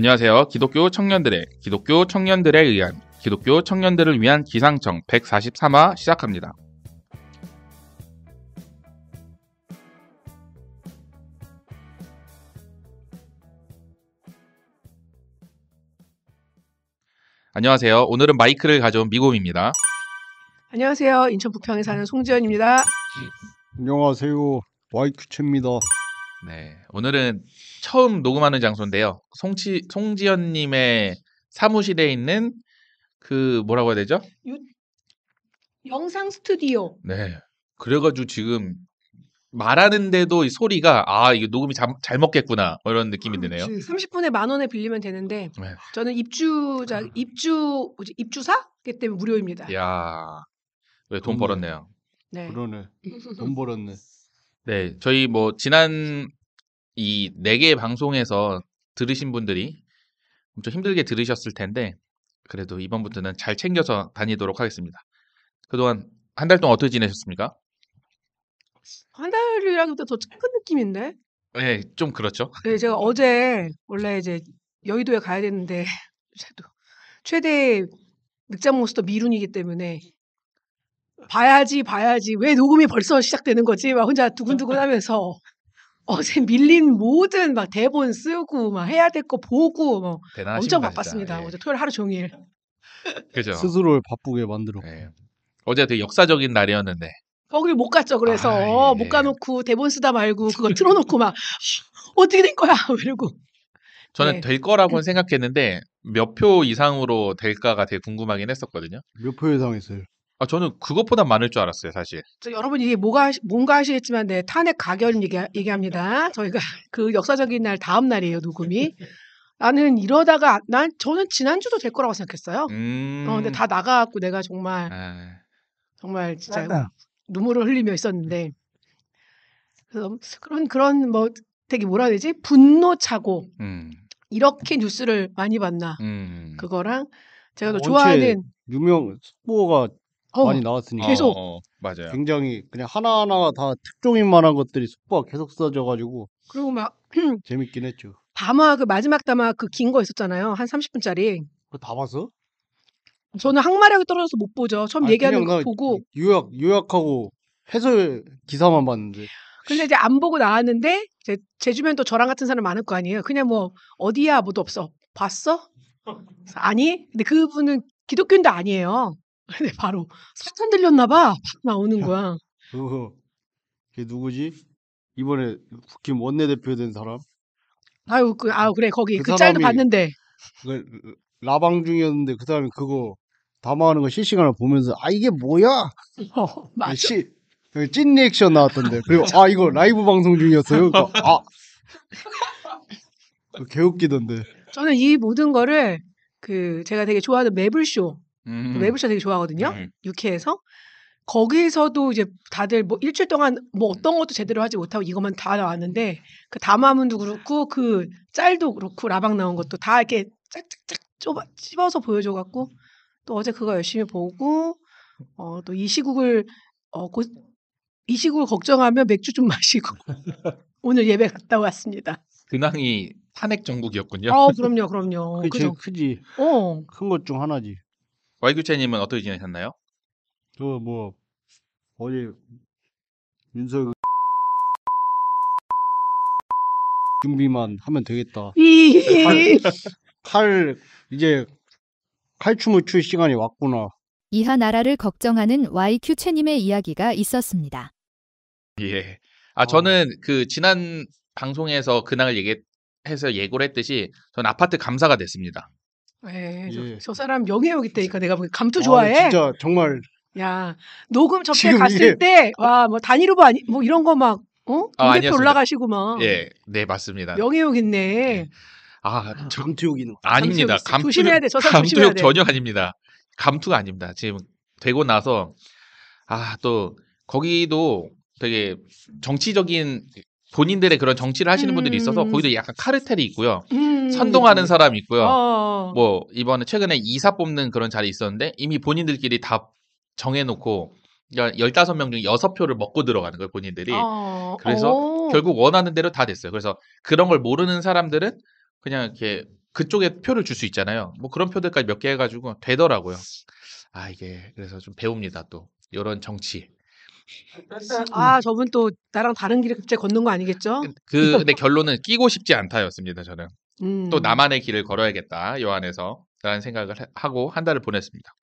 안녕하세요. 기독교 청년들에 의한 기독교 청년들을 위한 기상청 143화 시작합니다. 안녕하세요. 오늘은 마이크를 가져온 미곰입니다. 안녕하세요. 인천 부평에 사는 송지연입니다. 안녕하세요. YQ채입니다. 네, 오늘은 처음 녹음하는 장소인데요. 송지연님의 사무실에 있는 그 뭐라고 해야 되죠? 영상 스튜디오. 네, 그래가지고 지금 말하는데도 이 소리가 이게 녹음이 잘 먹겠구나 이런 느낌이 드네요. 30분에 10,000원에 빌리면 되는데 네. 저는 입주사기 때문에 무료입니다. 이야, 왜 돈 벌었네요. 네. 그러네. 돈 벌었네. 네, 저희 뭐 지난 이 4개의 방송에서 들으신 분들이 엄청 힘들게 들으셨을 텐데 그래도 이번부터는 잘 챙겨서 다니도록 하겠습니다. 그동안 한 달 동안 어떻게 지내셨습니까? 한 달이라기보다 더 짧은 느낌인데. 네, 좀 그렇죠. 네, 제가 어제 원래 이제 여의도에 가야 되는데 최대 늑장 몬스터 미룬이기 때문에 봐야지 왜 녹음이 벌써 시작되는 거지 막 혼자 두근두근하면서 어제 밀린 모든 막 대본 쓰고 막 해야 될 거 보고 뭐 대단하십니다. 엄청 바빴습니다. 진짜. 예. 어제 토요일 하루 종일. 그죠. 스스로를 바쁘게 만들어. 네. 어제 되게 역사적인 날이었는데 거길 못 갔죠. 그래서 예. 못 가놓고 대본 쓰다 말고 그거 틀어놓고 막 어떻게 된 거야 이러고. 저는 네. 될 거라고는 생각했는데 몇 표 이상으로 될까가 되게 궁금하긴 했었거든요. 몇 표 예상했어요? 저는 그것보다 많을 줄 알았어요, 사실. 여러분 이게 뭔가 하시겠지만 네, 탄핵 가결 얘기합니다. 저희가 그 역사적인 날 다음 날이에요 녹음이. 나는 이러다가 저는 지난주도 될 거라고 생각했어요. 근데 다 나가갖고 내가 정말 진짜 눈물을 흘리며 있었는데 그래서 그런 뭐 되게 뭐라 해야 되지 분노차고 이렇게 뉴스를 많이 봤나 그거랑 제가 또 좋아하는 유명 스포가 많이 나왔으니까 계속 맞아요. 굉장히 그냥 하나하나가 다 특종인 만한 것들이 스포가 계속 써져가지고 그리고 막 재밌긴 했죠. 담화 그 마지막 담화 그 긴 거 있었잖아요. 한 30분짜리. 그거 다 봤어? 저는 항마력이 떨어져서 못 보죠. 처음 얘기하는 거 보고. 요약하고 해설 기사만 봤는데. 근데 이제 안 보고 나왔는데 제 주변 또 저랑 같은 사람 많을 거 아니에요. 그냥 뭐 어디야 뭐도 없어. 봤어? 아니? 근데 그분은 기독교인도 아니에요. 근데 바로 사탄 들렸나 봐. 나오는 거야. 걔 누구지? 이번에 국힘 원내대표 된 사람? 그래 거기 그 그 짤도 사람이 봤는데. 그 라방 중이었는데 그 사람이 그거 담화하는 거 실시간으로 보면서 이게 뭐야? 맞아. 찐 리액션 나왔던데. 그리고 이거 라이브 방송 중이었어요. 그러니까 개웃기던데. 저는 이 모든 거를 제가 되게 좋아하는 매블쇼 되게 좋아하거든요. UK에서 거기서도 이제 다들 뭐 일주일 동안 뭐 어떤 것도 제대로 하지 못하고 이것만 다 나왔는데 그 담화문도 그렇고 그 짤도 그렇고 라방 나온 것도 다 이렇게 짝짝짝 찝어서 보여줘갖고 또 어제 그거 열심히 보고 또 이 시국을 걱정하며 맥주 좀 마시고 오늘 예배 갔다 왔습니다. 근황이 탄핵 정국이었군요. 그럼요. 그게 제일 크지. 큰 것 중 하나지. YQ채님은 어떻게 지내셨나요? 어제 윤석 준비만 하면 되겠다. 이제 칼춤을 출 시간이 왔구나. 이하 나라를 걱정하는 YQ채님의 이야기가 있었습니다. 예. 저는 그 지난 방송에서 근황을 얘기해서 예고를 했듯이 저는 아파트 감사가 됐습니다. 네, 예. 저 사람 명예욕 있다니까 내가 보기 감투 좋아해. 진짜 정말. 야 녹음 접대 지금 갔을 때 뭐 단일후보 뭐 이런 거 막 동대표 아니었습니다. 올라가시고 막 예, 네 맞습니다. 명예욕 있네. 감투욕이는 아닙니다. 조심해야 돼. 저 사람 조심해야 감투욕 돼. 전혀 아닙니다. 감투가 아닙니다. 지금 되고 나서 또 거기도 되게 정치적인 본인들의 그런 정치를 하시는 분들이 있어서 거기도 약간 카르텔이 있고요. 선동하는 사람이 있고요. 뭐 이번에 최근에 이사 뽑는 그런 자리 있었는데 이미 본인들끼리 다 정해놓고 15명 중에 6표를 먹고 들어가는 거예요, 본인들이. 그래서 결국 원하는 대로 다 됐어요. 그래서 그런 걸 모르는 사람들은 그냥 이렇게 그쪽에 표를 줄 수 있잖아요. 뭐 그런 표들까지 몇 개 해가지고 되더라고요. 아 이게 그래서 좀 배웁니다 또 이런 정치. 저분 또 나랑 다른 길을 갑자기 걷는 거 아니겠죠? 근데 결론은 끼고 싶지 않다였습니다. 저는 또 음. 나만의 길을 걸어야겠다 요 안에서 라는 생각을 하고 한 달을 보냈습니다.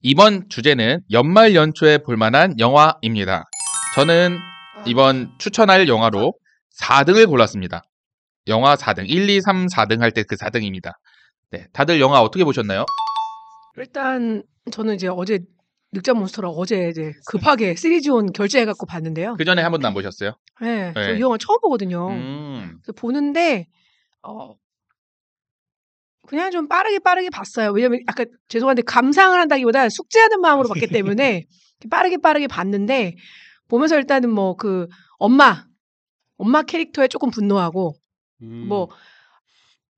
이번 주제는 연말 연초에 볼만한 영화입니다. 저는 이번 추천할 영화로 4등을 골랐습니다. 영화 4등, 1, 2, 3, 4등 할 때 그 4등입니다. 네, 다들 영화 어떻게 보셨나요? 일단 저는 이제 어제 늑자몬스터를 어제 이제 급하게 시리즈온 결제해갖고 봤는데요. 그 전에 한 번도 안 보셨어요? 네, 저 네. 이 영화 처음 보거든요. 그래서 보는데 그냥 좀 빠르게 빠르게 봤어요. 왜냐면 약간 죄송한데 감상을 한다기보다 숙제하는 마음으로 봤기 때문에 빠르게 봤는데 보면서 일단은 뭐 그 엄마 캐릭터에 조금 분노하고 뭐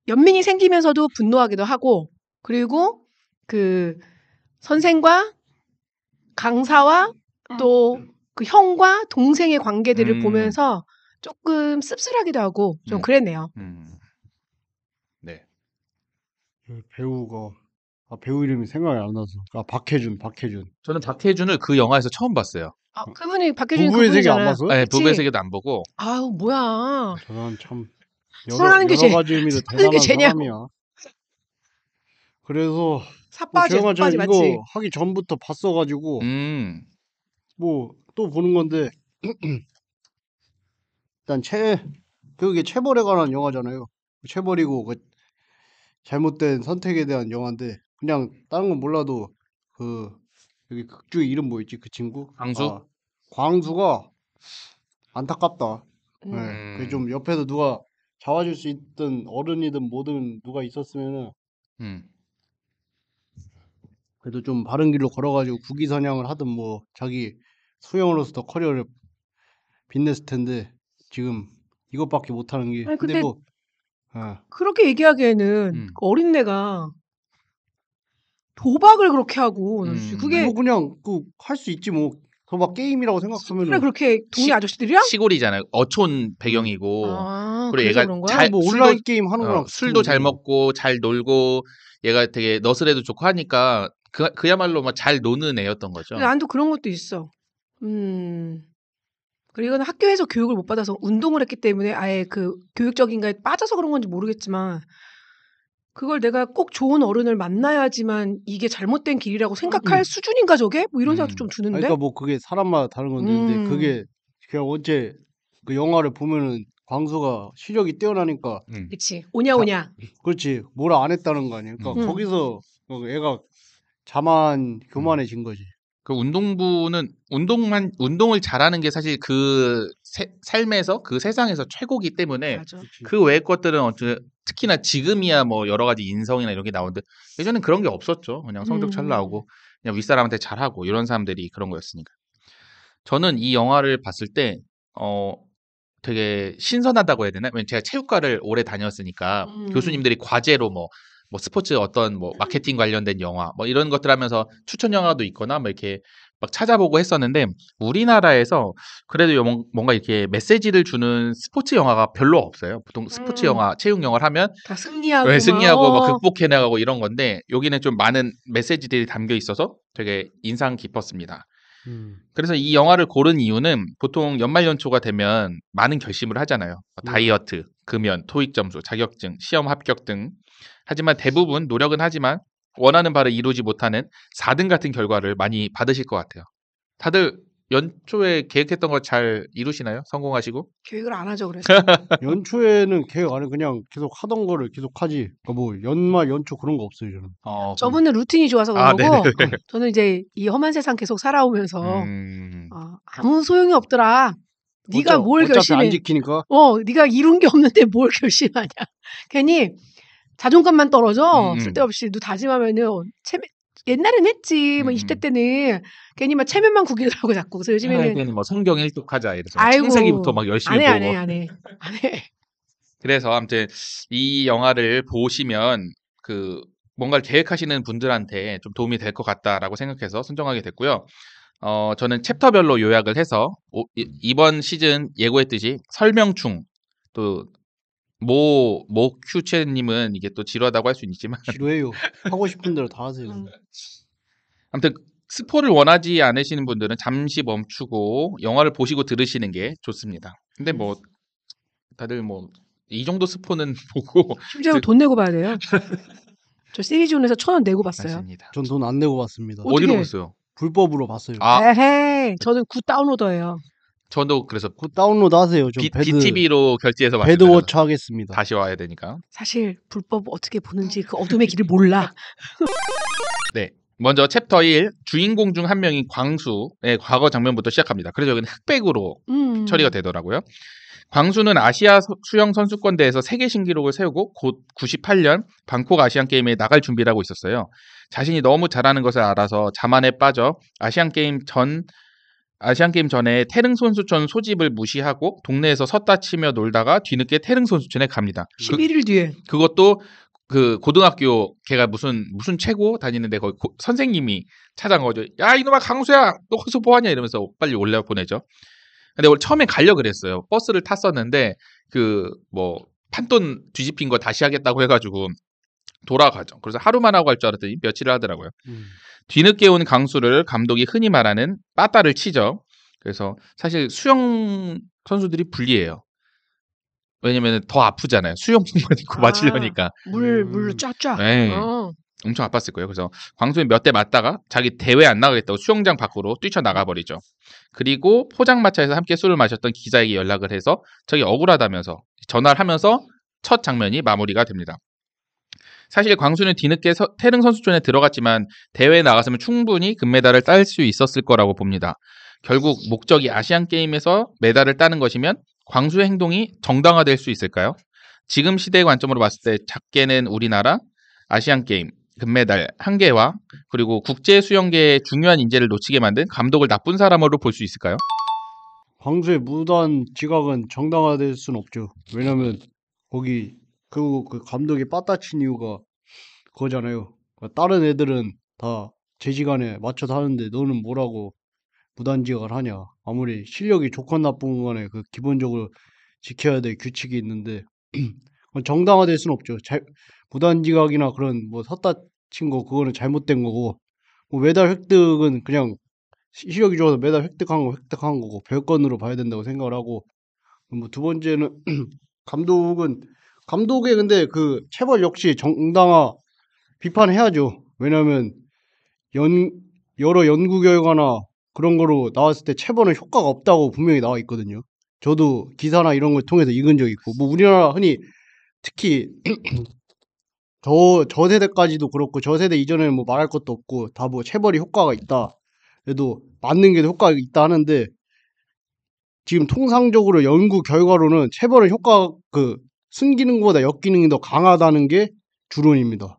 연민이 생기면서도 분노하기도 하고 그리고 그 선생과 강사와 또 그 형과 동생의 관계들을 보면서 조금 씁쓸하기도 하고 좀 그랬네요. 네. 그 배우가 배우 이름이 생각이 안 나서. 박해준. 저는 박해준을 그 영화에서 처음 봤어요. 그분이 박해준 부부의 세계 안 그분이잖아요. 봤어요? 네, 그치? 부부의 세계도 안 보고. 아우 뭐야. 저는 참 사랑하는 게 여러 가지 의미로 사랑하는 게 대단한 죄냐고. 사람이야. 그래서 삿바지 저 영화 삿바지 이거 맞지? 하기 전부터 봤어가지고 뭐 또 보는 건데 일단 그게 체벌에 관한 영화잖아요. 체벌이고 그 잘못된 선택에 대한 영화인데 그냥 다른 건 몰라도 그 여기 극주 이름 뭐였지 그 친구? 광수? 광수가 안타깝다. 네. 그 좀 옆에서 누가 잡아줄 수 있든 어른이든 뭐든 누가 있었으면은 그래도 좀 바른 길로 걸어가지고 국위선양을 하든 뭐 자기 수영으로서 더 커리어를 빛냈을 텐데 지금 이것밖에 못하는 게. 아니, 근데 근데 뭐 그렇게 얘기하기에는 그 어린애가 도박을 그렇게 하고 그게 뭐 그냥 그 할 수 있지 뭐. 도박 게임이라고 그래 생각하면은 그렇게 동네 아저씨들이야? 시골이잖아요. 어촌 배경이고. 그리고 그래서 얘가 그런 거야? 뭐 온라인 게임 하는 거랑 술도 잘 먹고 잘 놀고 얘가 되게 너스레도 좋고 하니까 그야말로 막 잘 노는 애였던 거죠. 근데 난도 그런 것도 있어. 그리고 이건 학교에서 교육을 못 받아서 운동을 했기 때문에 아예 그 교육적인 거에 빠져서 그런 건지 모르겠지만 그걸 내가 꼭 좋은 어른을 만나야지만 이게 잘못된 길이라고 생각할 수준인가 저게? 뭐 이런 생각도 좀 드는데. 그러니까 뭐 그게 사람마다 다른 건데 근데 그게 그냥 어째 그 영화를 보면은 광수가 시력이 뛰어나니까 그치. 오냐. 그렇지 뭐라 안 했다는 거 아니야. 그러니까 거기서 애가 교만해진 거지. 그 운동부는 운동을 잘하는 게 사실 그 삶에서 그 세상에서 최고기 때문에 맞아. 그 외의 것들은 특히나 지금이야 뭐 여러 가지 인성이나 이런 게 나오는데 예전엔 그런 게 없었죠. 그냥 성적 잘 나오고 그냥 윗사람한테 잘하고 이런 사람들이 그런 거였으니까. 저는 이 영화를 봤을 때 되게 신선하다고 해야 되나? 왜냐면 제가 체육과를 오래 다녔으니까 교수님들이 과제로 뭐 스포츠 어떤 뭐 마케팅 관련된 영화 뭐 이런 것들 하면서 추천 영화도 있거나 뭐 이렇게 막 찾아보고 했었는데 우리나라에서 그래도 뭔가 이렇게 메시지를 주는 스포츠 영화가 별로 없어요. 보통 스포츠 영화, 체육 영화를 하면 다 승리하고 왜 승리하고 뭐 막, 극복해 나가고 이런 건데 여기는 좀 많은 메시지들이 담겨 있어서 되게 인상 깊었습니다. 그래서 이 영화를 고른 이유는 보통 연말연초가 되면 많은 결심을 하잖아요. 다이어트, 금연, 토익 점수, 자격증, 시험 합격 등. 하지만 대부분 노력은 하지만 원하는 바를 이루지 못하는 4등 같은 결과를 많이 받으실 것 같아요. 다들 연초에 계획했던 거 잘 이루시나요? 성공하시고? 교육을 안 하죠 그래서. 연초에는 계획 안 해. 그냥 계속 하던 거를 계속 하지. 그러니까 뭐 연말 연초 그런 거 없어요 저는. 저분은 루틴이 좋아서 그런 거고 저는 이제 이 험한 세상 계속 살아오면서 아무 소용이 없더라. 네가 뭘 어차피 결심해? 안 지키니까. 네가 이룬 게 없는데 뭘 결심하냐? 괜히 자존감만 떨어져. 쓸데없이 너 다짐하면은 옛날엔 했지. 뭐 20대 때는 괜히 막 체면만 구기더라고 자꾸. 그래서 요즘에는 뭐 성경 일독하자 이래서 아이고, 창세기부터 막 열심히 보고. 안 해. 그래서 아무튼 이 영화를 보시면 그 뭔가를 계획하시는 분들한테 좀 도움이 될 것 같다라고 생각해서 선정하게 됐고요. 저는 챕터별로 요약을 해서 이번 시즌 예고했듯이 설명충 또 모 큐체님은 이게 또 지루하다고 할 수 있지만 지루해요. 하고 싶은 대로 다 하세요. 아무튼 스포를 원하지 않으시는 분들은 잠시 멈추고 영화를 보시고 들으시는 게 좋습니다. 근데 뭐 다들 뭐 이 정도 스포는 보고 심지어 돈 내고 봐야 돼요. 저 시리즈온에서 1,000원 내고 봤어요. 맞습니다. 전 돈 안 내고 봤습니다. 어떻게? 어디로 봤어요? 불법으로 봤어요. 아, 에헤이, 저는 굿 다운로더예요. 저도 그래서 그 다운로드 하세요. 좀 BTV로 결제해서 봤습니다. 배드워치 하겠습니다. 다시 와야 되니까. 사실 불법 어떻게 보는지 그 어둠의 길을 몰라. 네. 먼저 챕터 1 주인공 중 한 명인 광수의 과거 장면부터 시작합니다. 그래서 여기는 흑백으로 처리가 되더라고요. 광수는 아시아 수영 선수권 대회에서 세계 신기록을 세우고 곧 98년 방콕 아시안 게임에 나갈 준비를 하고 있었어요. 자신이 너무 잘하는 것을 알아서 자만에 빠져 아시안 게임 전에 태릉 선수촌 소집을 무시하고 동네에서 섰다 치며 놀다가 뒤늦게 태릉 선수촌에 갑니다. 11일 뒤에. 그것도 그 고등학교 걔가 무슨 최고 다니는데 거기 선생님이 찾아간 거죠. 야 이놈아 강수야 너 거기서 뭐하냐 이러면서 빨리 올려 보내죠. 근데 원래 처음에 가려 그랬어요. 버스를 탔었는데 그 뭐 판돈 뒤집힌 거 다시 하겠다고 해가지고 돌아가죠. 그래서 하루만 하고 갈 줄 알았더니 며칠을 하더라고요. 뒤늦게 온 강수를 감독이 흔히 말하는 빠따를 치죠. 그래서 사실 수영 선수들이 불리해요. 왜냐면 더 아프잖아요. 수영복만 입고 맞추려니까. 물로 쫙쫙. 네. 엄청 아팠을 거예요. 그래서 광수는 몇 대 맞다가 자기 대회 안 나가겠다고 수영장 밖으로 뛰쳐나가 버리죠. 그리고 포장마차에서 함께 술을 마셨던 기자에게 연락을 해서 저기 억울하다면서 전화를 하면서 첫 장면이 마무리가 됩니다. 사실 광수는 뒤늦게 태릉 선수촌에 들어갔지만 대회에 나갔으면 충분히 금메달을 딸 수 있었을 거라고 봅니다. 결국 목적이 아시안게임에서 메달을 따는 것이면 광수의 행동이 정당화될 수 있을까요? 지금 시대의 관점으로 봤을 때 작게는 우리나라 아시안게임 금메달 1개와 그리고 국제 수영계의 중요한 인재를 놓치게 만든 감독을 나쁜 사람으로 볼 수 있을까요? 광수의 무단 지각은 정당화될 수는 없죠. 왜냐면 거기 그 감독이 빠따친 이유가 그거잖아요. 다른 애들은 다 제 시간에 맞춰서 하는데 너는 뭐라고 무단 지각을 하냐. 아무리 실력이 좋건 나쁜 간에 그 기본적으로 지켜야 될 규칙이 있는데 정당화될 수는 없죠. 무단 지각이나 그런 뭐 섰다 친 거 그거는 잘못된 거고 뭐 메달 획득은 그냥 실력이 좋아서 메달 획득한 거고 별건으로 봐야 된다고 생각을 하고 뭐 두 번째는 감독의 근데 그 체벌 역시 정당화 비판해야죠. 왜냐면 여러 연구 결과나 그런 거로 나왔을 때 체벌은 효과가 없다고 분명히 나와 있거든요. 저도 기사나 이런 걸 통해서 읽은 적이 있고 뭐 우리나라 흔히 특히 저 세대까지도 그렇고 저 세대 이전에는 뭐 말할 것도 없고 다 뭐 체벌이 효과가 있다. 그래도 맞는 게 효과가 있다 하는데 지금 통상적으로 연구 결과로는 체벌은 효과 순기능보다 역기능이 더 강하다는 게 주론입니다.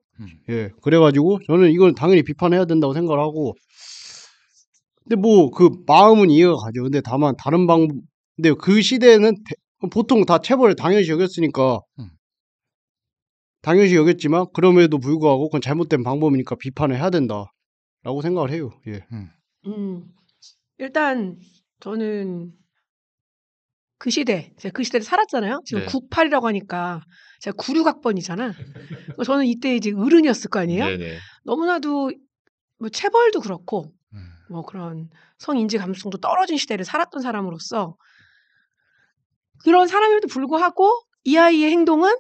예, 그래가지고 저는 이건 당연히 비판해야 된다고 생각을 하고 근데 뭐 그 마음은 이해가 가죠. 근데 다만 다른 근데 그 시대에는 보통 다 체벌을 당연시 여겼으니까 당연시 여겼지만 그럼에도 불구하고 그건 잘못된 방법이니까 비판을 해야 된다라고 생각을 해요. 예. 일단 저는 제가 그 시대를 살았잖아요. 지금 네. 98이라고 하니까 제가 96학번이잖아. 저는 이때 이제 어른이었을 거 아니에요. 네네. 너무나도 뭐 체벌도 그렇고 뭐 그런 성인지 감수성도 떨어진 시대를 살았던 사람으로서 그런 사람에도 불구하고 이 아이의 행동은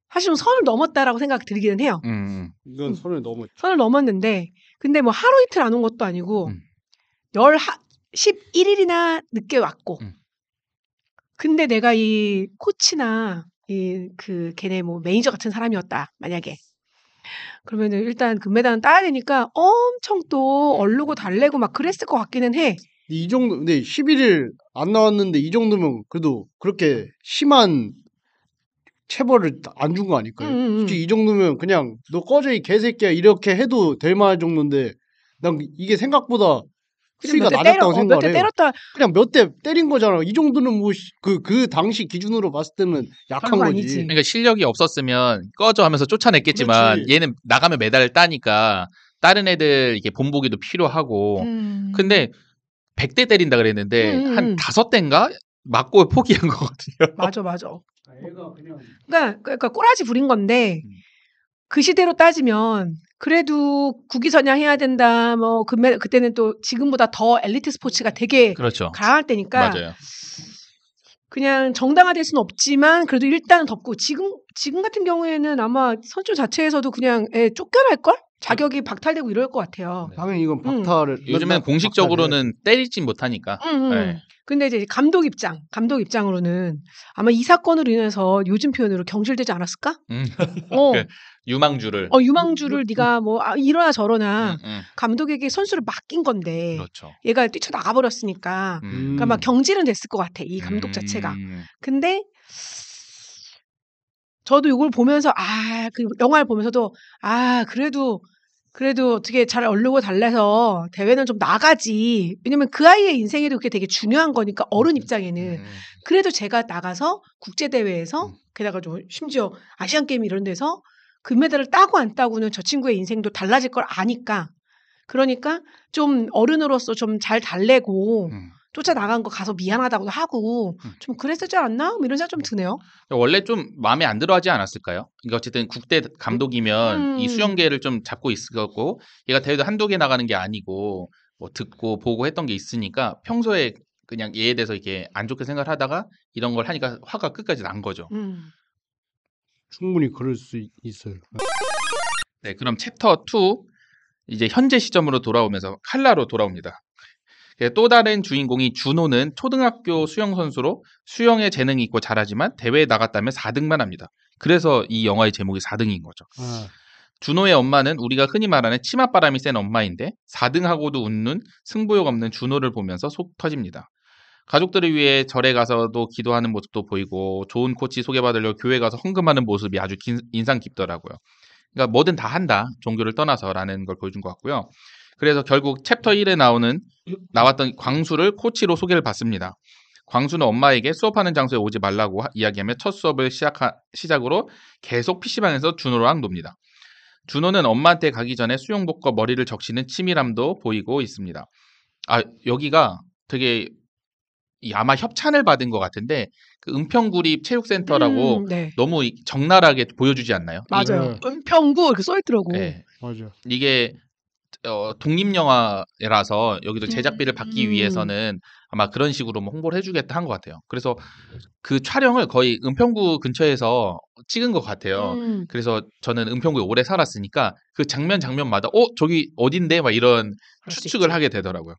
사실 좀 선을 넘었다라고 생각이 들기는 해요. 이건 선을 넘었죠. 선을 넘었는데 근데 뭐 하루 이틀 안 온 것도 아니고 11일이나 늦게 왔고 근데 내가 이 코치나 걔네 뭐 매니저 같은 사람이었다 만약에 그러면은 일단 금메달은 따야 되니까 엄청 또 얼르고 달래고 막 그랬을 것 같기는 해. 이 정도 근데 11일 안 나왔는데 이 정도면 그래도 그렇게 심한 체벌을 안 준 거 아닐까요? 솔직히 이 정도면 그냥 너 꺼져 이 개새끼야 이렇게 해도 될 만한 정도인데 난 이게 생각보다 수위가 낮았다고 생각을 해요. 때렸다. 그냥 몇 대 때린 거잖아. 이 정도는 뭐 그 당시 기준으로 봤을 때는 약한 별거 거지. 아니지. 그러니까 실력이 없었으면 꺼져 하면서 쫓아냈겠지만 그렇지. 얘는 나가면 메달을 따니까 다른 애들 이게 본보기도 필요하고 근데 100대 때린다 그랬는데 한 5대인가 맞고 포기한 거거든요. 맞아. 그러니까 꼬라지 부린 건데 그 시대로 따지면 그래도 국위선양 해야 된다. 뭐 그때는 또 지금보다 더 엘리트 스포츠가 되게 그렇죠. 강할 때니까 맞아요. 그냥 정당화될 수는 없지만 그래도 일단은 덮고 지금 같은 경우에는 아마 선수 자체에서도 그냥 쫓겨날 걸? 자격이 박탈되고 이럴 것 같아요. 당연히 이건 박탈을 요즘엔 공식적으로는 때리진 못하니까. 네. 근데 이제 감독 입장으로는 아마 이 사건으로 인해서 요즘 표현으로 경질되지 않았을까? 그 유망주를. 유망주를 네가 뭐 이러나 저러나 감독에게 선수를 맡긴 건데 그렇죠. 얘가 뛰쳐나가 버렸으니까 그러니까 막 경질은 됐을 것 같아. 이 감독 자체가. 근데 저도 이걸 보면서 그 영화를 보면서도 그래도 어떻게 잘 얼르고 달래서 대회는 좀 나가지. 왜냐면 그 아이의 인생에도 그게 되게 중요한 거니까 어른 입장에는. 그래도 제가 나가서 국제 대회에서 게다가 좀 심지어 아시안 게임 이런 데서 금메달을 따고 안 따고는 저 친구의 인생도 달라질 걸 아니까. 그러니까 좀 어른으로서 좀 잘 달래고 쫓아나간 거 가서 미안하다고도 하고 좀 그랬었지 않나? 뭐 이런 생각 좀 드네요. 원래 좀 마음에 안 들어하지 않았을까요? 그러니까 어쨌든 국대 감독이면 이 수영계를 좀 잡고 있었고 얘가 대회도 한두 개 나가는 게 아니고 뭐 듣고 보고 했던 게 있으니까 평소에 그냥 얘에 대해서 이렇게 안 좋게 생각을 하다가 이런 걸 하니까 화가 끝까지 난 거죠. 충분히 그럴 수 있어요. 네, 그럼 챕터 2 이제 현재 시점으로 돌아오면서 칼라로 돌아옵니다. 또 다른 주인공이 준호는 초등학교 수영 선수로 수영에 재능이 있고 잘하지만 대회에 나갔다면 4등만 합니다. 그래서 이 영화의 제목이 4등인 거죠. 준호의 엄마는 우리가 흔히 말하는 치맛바람이 센 엄마인데 4등하고도 웃는 승부욕 없는 준호를 보면서 속 터집니다. 가족들을 위해 절에 가서도 기도하는 모습도 보이고 좋은 코치 소개받으려고 교회 가서 헌금하는 모습이 아주 인상 깊더라고요. 그러니까 뭐든 다 한다. 종교를 떠나서라는 걸 보여준 것 같고요. 그래서 결국 챕터 1에 나왔던 광수를 코치로 소개를 받습니다. 광수는 엄마에게 수업하는 장소에 오지 말라고 이야기하며 첫 수업을 시작으로 계속 PC방에서 준호랑 놉니다. 준호는 엄마한테 가기 전에 수영복과 머리를 적시는 치밀함도 보이고 있습니다. 여기가 되게 아마 협찬을 받은 것 같은데 그 은평구립 체육센터라고 네. 너무 적나라하게 보여주지 않나요? 맞아요. 은평구 이렇게 써있더라고. 네. 맞아. 이게 독립영화라서 여기도 제작비를 받기 위해서는 아마 그런 식으로 뭐 홍보를 해주겠다 한 것 같아요. 그래서 그 촬영을 거의 은평구 근처에서 찍은 것 같아요. 그래서 저는 은평구에 오래 살았으니까 그 장면마다 저기 어딘데? 막 이런 추측을 하게 되더라고요.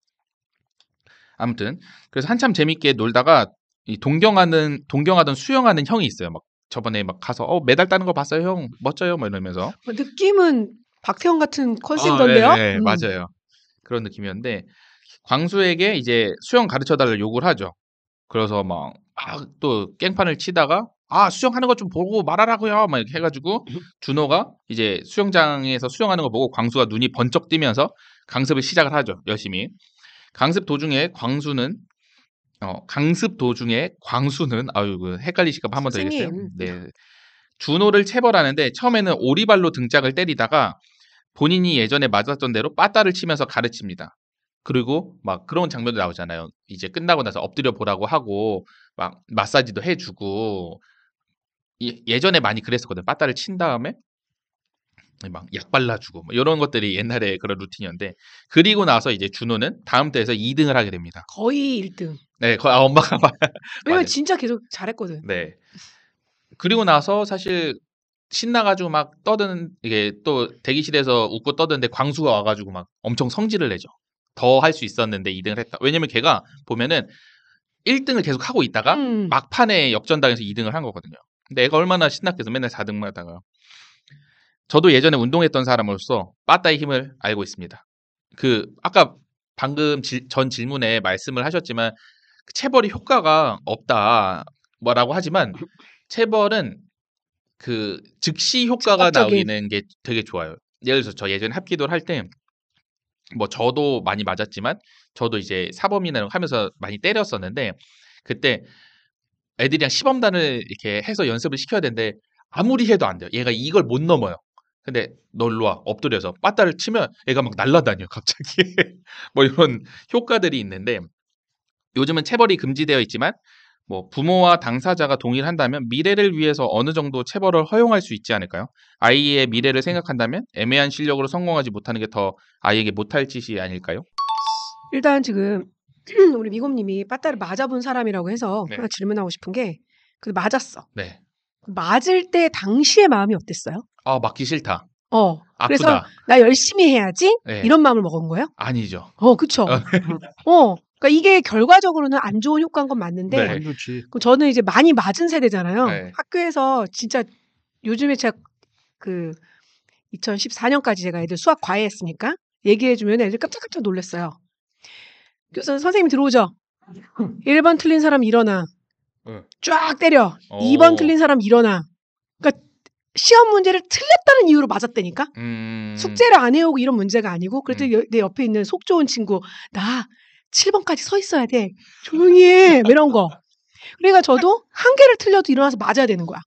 아무튼 그래서 한참 재밌게 놀다가 이 동경하던 수영하는 형이 있어요. 막 저번에 막 가서 메달 따는 거 봤어요, 형. 멋져요, 막 이러면서. 느낌은 박태원 같은 컨셉던데요? 네, 맞아요. 그런 느낌이었는데 광수에게 이제 수영 가르쳐 달라고 요구를 하죠. 그래서 막 또 깽판을 치다가 수영하는 거 좀 보고 말하라고요. 막 이렇게 해가지고 준호가 이제 수영장에서 수영하는 거 보고 광수가 눈이 번쩍 뜨면서 강습을 시작을 하죠. 열심히. 강습 도중에 광수는 헷갈리실까 봐 한 번 더 얘기했어요. 네. 준호를 체벌하는데 처음에는 오리발로 등짝을 때리다가 본인이 예전에 맞았던 대로 빠따를 치면서 가르칩니다. 그리고 막 그런 장면도 나오잖아요. 이제 끝나고 나서 엎드려 보라고 하고 막 마사지도 해주고 예전에 많이 그랬었거든요. 빠따를 친 다음에 막 약 발라주고 뭐 이런 것들이 옛날에 그런 루틴이었는데 그리고 나서 이제 준호는 다음 대회에서 2등을 하게 됩니다. 거의 1등. 네, 엄마가 왜냐면 진짜 계속 잘했거든. 네. 그리고 나서 사실 신나가지고 막 떠드는 이게 또 대기실에서 웃고 떠드는데 광수가 와가지고 막 엄청 성질을 내죠. 더 할 수 있었는데 2등을 했다. 왜냐면 걔가 보면은 1등을 계속 하고 있다가 막판에 역전당해서 2등을 한 거거든요. 근데 애가 얼마나 신났겠어. 맨날 4등만 하다가. 저도 예전에 운동했던 사람으로서 빠따의 힘을 알고 있습니다. 아까 방금 전 질문에 말씀을 하셨지만 체벌이 효과가 없다 뭐라고 하지만 체벌은 그 즉시 효과가 나오는 게 되게 좋아요. 예를 들어서 저 예전에 합기도를 할 때 뭐 저도 많이 맞았지만 저도 이제 사범이나 이런 거 하면서 많이 때렸었는데 그때 애들이랑 시범단을 이렇게 해서 연습을 시켜야 되는데 아무리 해도 안 돼요. 얘가 이걸 못 넘어요. 근데 너 일로 와 엎드려서 빠따를 치면 애가 막 날아다녀 갑자기 뭐 이런 효과들이 있는데 요즘은 체벌이 금지되어 있지만 뭐 부모와 당사자가 동의를 한다면 미래를 위해서 어느 정도 체벌을 허용할 수 있지 않을까요? 아이의 미래를 생각한다면 애매한 실력으로 성공하지 못하는 게 더 아이에게 못할 짓이 아닐까요? 일단 지금 우리 미곰님이 빠따를 맞아본 사람이라고 해서 네. 하나 질문하고 싶은 게 그 맞았어. 네. 맞을 때 당시의 마음이 어땠어요? 아, 맞기 싫다. 그래서 아프다. 나 열심히 해야지 네. 이런 마음을 먹은 거예요? 아니죠. 그쵸. 그러니까 이게 결과적으로는 안 좋은 효과인 건 맞는데 네. 안 좋지. 그럼 저는 이제 많이 맞은 세대잖아요. 네. 학교에서 진짜 요즘에 제가 그 2014년까지 제가 애들 수학 과외했으니까 얘기해주면 애들 깜짝깜짝 놀랐어요. 그래서 선생님이 들어오죠. 1번 틀린 사람 일어나. 쫙 때려. 2번 틀린 사람 일어나. 그러니까 시험 문제를 틀렸다는 이유로 맞았다니까. 숙제를 안 해오고 이런 문제가 아니고 그래도 내 옆에 있는 속 좋은 친구 나 7번까지 서 있어야 돼. 조용히 해. 이런 거. 그러니까 저도 한 개를 틀려도 일어나서 맞아야 되는 거야.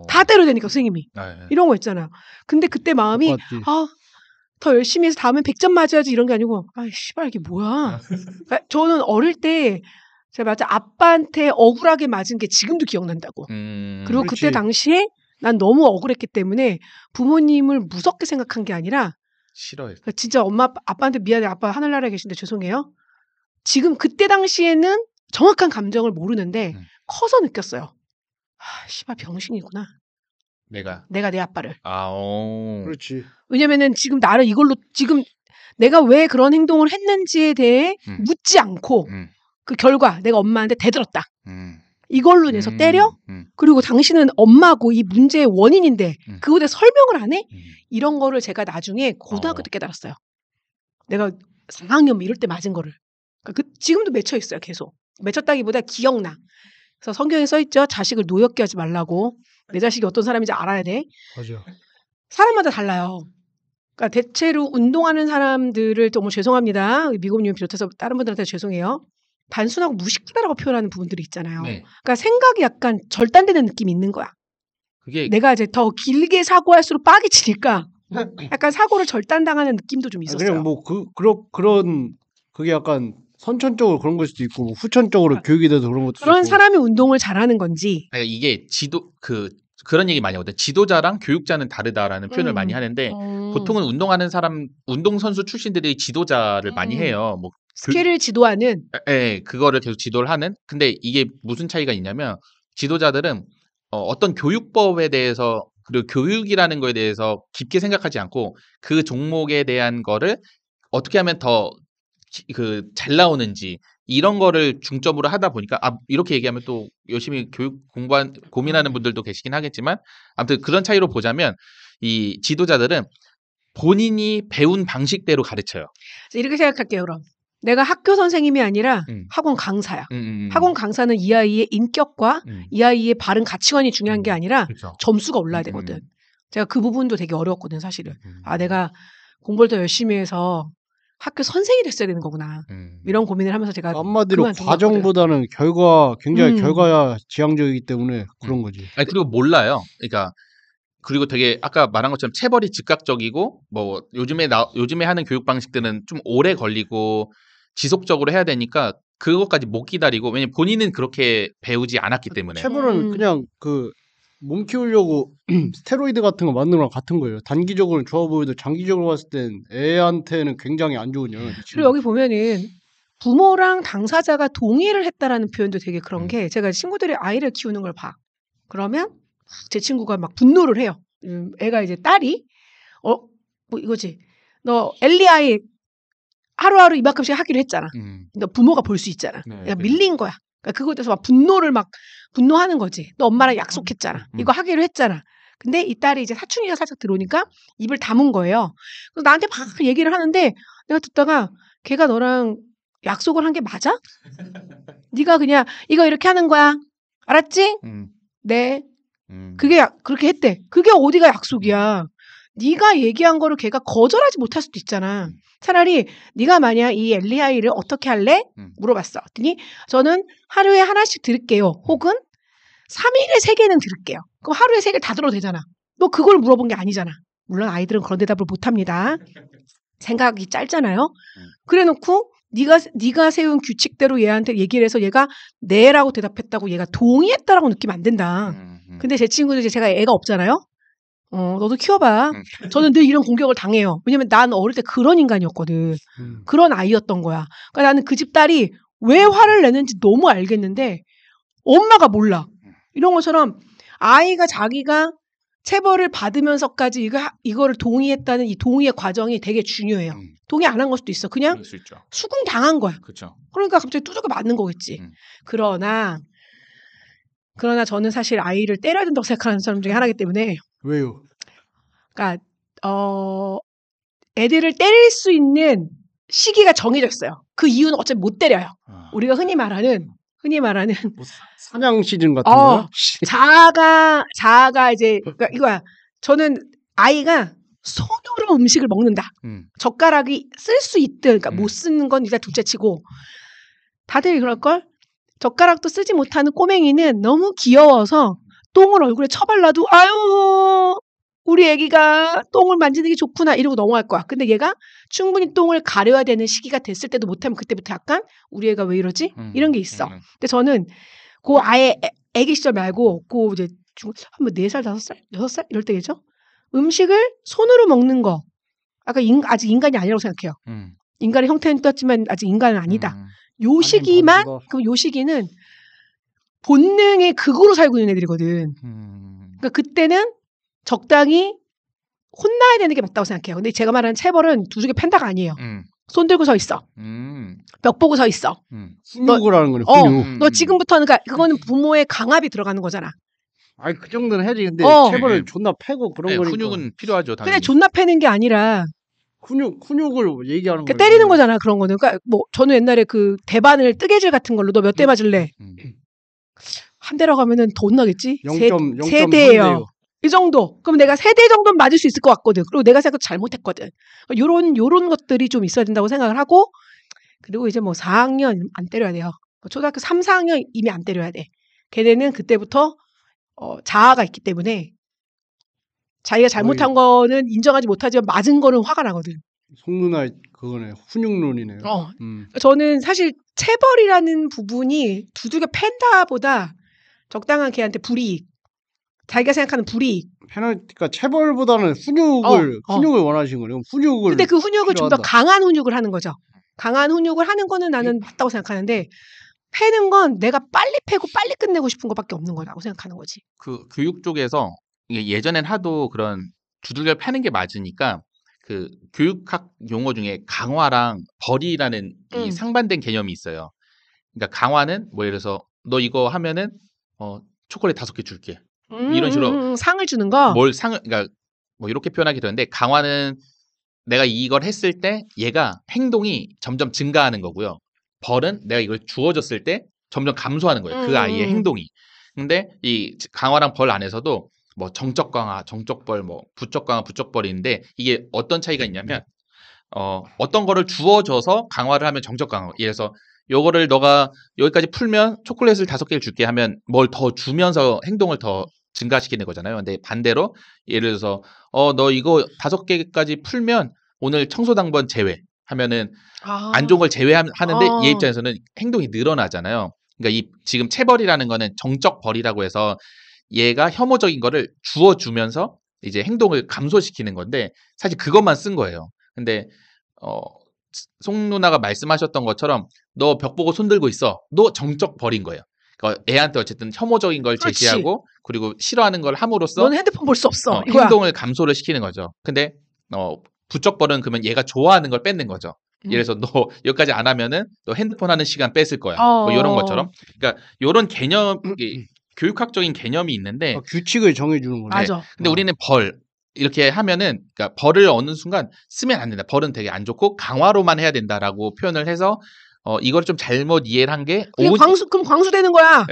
다 때려야 되니까 선생님이. 네. 이런 거 있잖아요. 근데 그때 마음이 똑같지. 더 열심히 해서 다음엔 100점 맞아야지 이런 게 아니고 씨발 이게 뭐야. 그러니까 저는 어릴 때 제가 맞아 아빠한테 억울하게 맞은 게 지금도 기억난다고. 그리고 그렇지. 그때 당시에 난 너무 억울했기 때문에 부모님을 무섭게 생각한 게 아니라 싫어요. 그러니까 진짜 엄마 아빠한테 미안해. 아빠 하늘나라에 계신데 죄송해요. 지금 그때 당시에는 정확한 감정을 모르는데 커서 느꼈어요. 씨발 병신이구나. 내가 내 아빠를. 그렇지. 왜냐면은 지금 나를 이걸로 지금 내가 왜 그런 행동을 했는지에 대해 묻지 않고 그 결과 내가 엄마한테 대들었다. 이걸로 인해서 때려? 그리고 당신은 엄마고 이 문제의 원인인데 그거에 대해 설명을 안 해? 이런 거를 제가 나중에 고등학교 때 깨달았어요. 내가 4학년 이럴 때 맞은 거를. 그러니까 지금도 맺혀 있어요. 계속. 맺혔다기보다 기억나. 그래서 성경에 써있죠. 자식을 노엽게 하지 말라고. 내 자식이 어떤 사람인지 알아야 돼. 맞아. 사람마다 달라요. 그러니까 대체로 운동하는 사람들을 너무 죄송합니다. 미국님 비롯해서 다른 분들한테 죄송해요. 단순하고 무식하다라고 표현하는 부분들이 있잖아요. 네. 그러니까 생각이 약간 절단되는 느낌이 있는 거야. 그게 내가 이제 더 길게 사고할수록 빡이 치니까 약간 사고를 절단당하는 느낌도 좀 있었어요. 그냥 뭐 그런 그게 약간 선천적으로 그런 걸 수도 있고 뭐 후천적으로 교육이 돼서 그런 것도 그런 있고. 사람이 운동을 잘하는 건지. 그러니까 이게 그런 얘기 많이 하거든요. 지도자랑 교육자는 다르다라는 표현을 많이 하는데 보통은 운동하는 사람, 운동선수 출신들이 지도자를 많이 해요. 뭐 스킬을 지도하는. 그거를 계속 지도를 하는. 근데 이게 무슨 차이가 있냐면 지도자들은 어떤 교육법에 대해서 그리고 교육이라는 거에 대해서 깊게 생각하지 않고 그 종목에 대한 거를 어떻게 하면 더 잘 나오는지 이런 거를 중점으로 하다 보니까 이렇게 얘기하면 또 열심히 교육 고민하는 분들도 계시긴 하겠지만 아무튼 그런 차이로 보자면 이 지도자들은 본인이 배운 방식대로 가르쳐요. 이렇게 생각할게요. 그럼 내가 학교 선생님이 아니라 학원 강사야. 학원 강사는 이 아이의 인격과 이 아이의 바른 가치관이 중요한 게 아니라 그렇죠. 점수가 올라야 되거든. 제가 그 부분도 되게 어려웠거든 사실은. 내가 공부를 더 열심히 해서 학교 선생이 됐어야 되는 거구나. 이런 고민을 하면서 제가 한마디로 과정보다는 굉장히 결과야 지향적이기 때문에 그런 거지. 그리고 몰라요. 그러니까 그리고 되게 아까 말한 것처럼 체벌이 즉각적이고 뭐 요즘에 하는 교육 방식들은 좀 오래 걸리고 지속적으로 해야 되니까 그것까지 못 기다리고 왜냐면 본인은 그렇게 배우지 않았기 때문에. 체벌은 그냥 몸 키우려고 스테로이드 같은 거 맞는 거랑 같은 거예요. 단기적으로는 좋아 보여도 장기적으로 봤을 땐 애한테는 굉장히 안 좋은 영향이 미치는 그리고 여기 보면은 부모랑 당사자가 동의를 했다라는 표현도 되게 그런 게 제가 친구들이 아이를 키우는 걸 봐. 그러면 제 친구가 막 분노를 해요. 애가 이제 딸이 뭐 이거지. 너 엘리 아이 하루하루 이만큼씩 하기로 했잖아. 너 부모가 볼 수 있잖아. 네, 밀린 거야. 그러니까 그거에 대해서 막 분노하는 거지. 너 엄마랑 약속했잖아. 이거 하기로 했잖아. 근데 이 딸이 이제 사춘기가 살짝 들어오니까 입을 다문 거예요. 그래서 나한테 막 얘기를 하는데 내가 듣다가 걔가 너랑 약속을 한 게 맞아? 네가 그냥 이거 이렇게 하는 거야. 알았지? 네. 그게 그렇게 했대. 그게 어디가 약속이야. 네가 얘기한 거를 걔가 거절하지 못할 수도 있잖아. 차라리 네가 만약 이 엘리 아이를 어떻게 할래? 물어봤어. 그랬더니 저는 하루에 하나씩 들을게요. 혹은 3일에 3개는 들을게요. 그럼 하루에 3개 다 들어도 되잖아. 너 그걸 물어본 게 아니잖아. 물론 아이들은 그런 대답을 못합니다. 생각이 짧잖아요. 그래놓고 네가 세운 규칙대로 얘한테 얘기를 해서 얘가 네라고 대답했다고 얘가 동의했다라고 느끼면 안 된다. 근데 제 친구는 이제 제가 애가 없잖아요. 너도 키워봐. 저는 늘 이런 공격을 당해요. 왜냐면 난 어릴 때 그런 인간이었거든. 그런 아이였던 거야. 그러니까 나는 그 집 딸이 왜 화를 내는지 너무 알겠는데 엄마가 몰라. 이런 것처럼 아이가 자기가 체벌을 받으면서까지 이거를 동의했다는 이 동의의 과정이 되게 중요해요. 동의 안 한 걸 수도 있어. 그냥 수긍 당한 거야. 그쵸. 그러니까 갑자기 두들겨 맞는 거겠지. 그러나 저는 사실 아이를 때려야 된다고 생각하는 사람 중에 하나이기 때문에. 왜요? 그러니까 애들을 때릴 수 있는 시기가 정해져 있어요. 그 이유는 어차피 못 때려요. 우리가 흔히 말하는 뭐 사냥 시즌 같은 거야? 자아가 이제 그러니까 이거야. 저는 아이가 손으로 음식을 먹는다. 젓가락이 쓸 수 있든 그러니까 못 쓰는 건 일단 둘째치고 다들 그럴걸? 젓가락도 쓰지 못하는 꼬맹이는 너무 귀여워서 똥을 얼굴에 쳐발라도 아유 우리 애기가 똥을 만지는 게 좋구나 이러고 넘어갈 거야. 근데 얘가 충분히 똥을 가려야 되는 시기가 됐을 때도 못하면 그때부터 약간 우리 애가 왜 이러지? 이런 게 있어. 근데 저는 그 아예 애기 시절 말고 그 이제 한번 4살, 5살, 6살 이럴 때겠죠? 음식을 손으로 먹는 거. 아직 인간이 아니라고 생각해요. 인간의 형태는 떴지만 아직 인간은 아니다. 요 시기만 그럼 요 시기는 본능의 극으로 살고 있는 애들이거든. 그러니까 그때는 적당히 혼나야 되는 게 맞다고 생각해요. 근데 제가 말하는 체벌은 두들겨 팬다가 아니에요. 손 들고 서 있어. 벽 보고 서 있어. 훈육을 하는 거네. 훈육. 너 지금부터는 그러니까 그거는 부모의 강압이 들어가는 거잖아. 아니 그 정도는 해야지. 근데 체벌을 존나 패고 그런 거니까. 훈육은 필요하죠. 당연히. 근데 존나 패는 게 아니라 훈육을 얘기하는 거예요. 때리는 거잖아. 그런 거는. 그러니까 뭐 저는 옛날에 그 대바늘 뜨개질 같은 걸로 너 몇 대 맞을래? 한 대라고 하면은 더 혼나겠지? 0.3대예요. 이 정도. 그럼 내가 3대 정도는 맞을 수 있을 것 같거든. 그리고 내가 생각도 잘못했거든. 요런 것들이 좀 있어야 된다고 생각을 하고 그리고 이제 뭐 4학년 안 때려야 돼요. 초등학교 3, 4학년 이미 안 때려야 돼. 걔네는 그때부터 자아가 있기 때문에 자기가 잘못한 거는 인정하지 못하지만 맞은 거는 화가 나거든. 송 누나 그거네. 훈육론이네요. 저는 사실 체벌이라는 부분이 두들겨 팬다보다 적당한 걔한테 불이익. 자기가 생각하는 불이익. 그러니까 체벌보다는 훈육을 원하시는 거네요. 훈육을. 근데 그 훈육을 좀 더 강한 훈육을 하는 거죠. 강한 훈육을 하는 거는 나는 맞다고 생각하는데 패는 건 내가 빨리 패고 빨리 끝내고 싶은 것밖에 없는 거라고 생각하는 거지. 그 교육 쪽에서 예전엔 하도 그런 두들겨 패는 게 맞으니까 그 교육학 용어 중에 강화랑 벌이라는 이 상반된 개념이 있어요. 그러니까 강화는 뭐 예를 들어서 너 이거 하면은 초콜릿 5개 줄게. 이런 식으로 상을 주는 거. 그러니까 뭐 이렇게 표현하기 되는데 강화는 내가 이걸 했을 때 얘가 행동이 점점 증가하는 거고요. 벌은 내가 이걸 주어졌을 때 점점 감소하는 거예요. 그 아이의 행동이. 근데 이 강화랑 벌 안에서도 뭐 정적 강화, 정적 벌, 뭐 부적 강화, 부적 벌인데 이게 어떤 차이가 있냐면 어떤 거를 주어져서 강화를 하면 정적 강화. 예를 들어서 요거를 너가 여기까지 풀면 초콜릿을 5개를 줄게 하면 뭘 더 주면서 행동을 더 증가시키는 거잖아요. 근데 반대로 예를 들어서 너 이거 5개까지 풀면 오늘 청소 당번 제외 하면은 안 좋은 걸 제외하는데 얘 입장에서는 행동이 늘어나잖아요. 그러니까 지금 체벌이라는 거는 정적 벌이라고 해서 얘가 혐오적인 거를 주어주면서 이제 행동을 감소시키는 건데 사실 그것만 쓴 거예요. 근데 송 누나가 말씀하셨던 것처럼 너 벽 보고 손 들고 있어. 너 정적 벌인 거예요. 그러니까 애한테 어쨌든 혐오적인 걸 제시하고 그리고 싫어하는 걸 함으로써 너는 핸드폰 볼 수 없어. 행동을 감소를 시키는 거죠. 근데 부적 벌은 그러면 얘가 좋아하는 걸 뺏는 거죠. 예를 들어서 너 여기까지 안 하면은 너 핸드폰 하는 시간 뺏을 거야. 뭐 이런 것처럼. 그러니까 이런 개념 교육학적인 개념이 있는데 규칙을 정해주는 거네. 맞아. 근데 우리는 벌 이렇게 하면은 그러니까 벌을 어느 순간 쓰면 안 된다. 벌은 되게 안 좋고 강화로만 해야 된다라고 표현을 해서 이걸 좀 잘못 이해를 한 게 그럼 광수 되는 거야.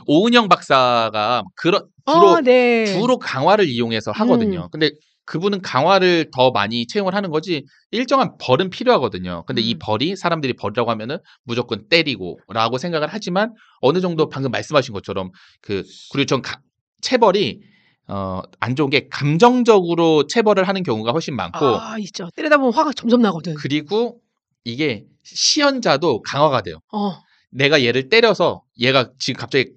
오은영 박사가 주로 강화를 이용해서 하거든요. 근데 그분은 강화를 더 많이 채용을 하는 거지 일정한 벌은 필요하거든요. 근데 이 벌이 사람들이 벌이라고 하면은 무조건 때리고라고 생각을 하지만 어느 정도 방금 말씀하신 것처럼 그리고 전 체벌이 안 좋은 게 감정적으로 체벌을 하는 경우가 훨씬 많고 있죠. 때리다 보면 화가 점점 나거든. 그리고 이게 시연자도 강화가 돼요. 내가 얘를 때려서 얘가 지금 갑자기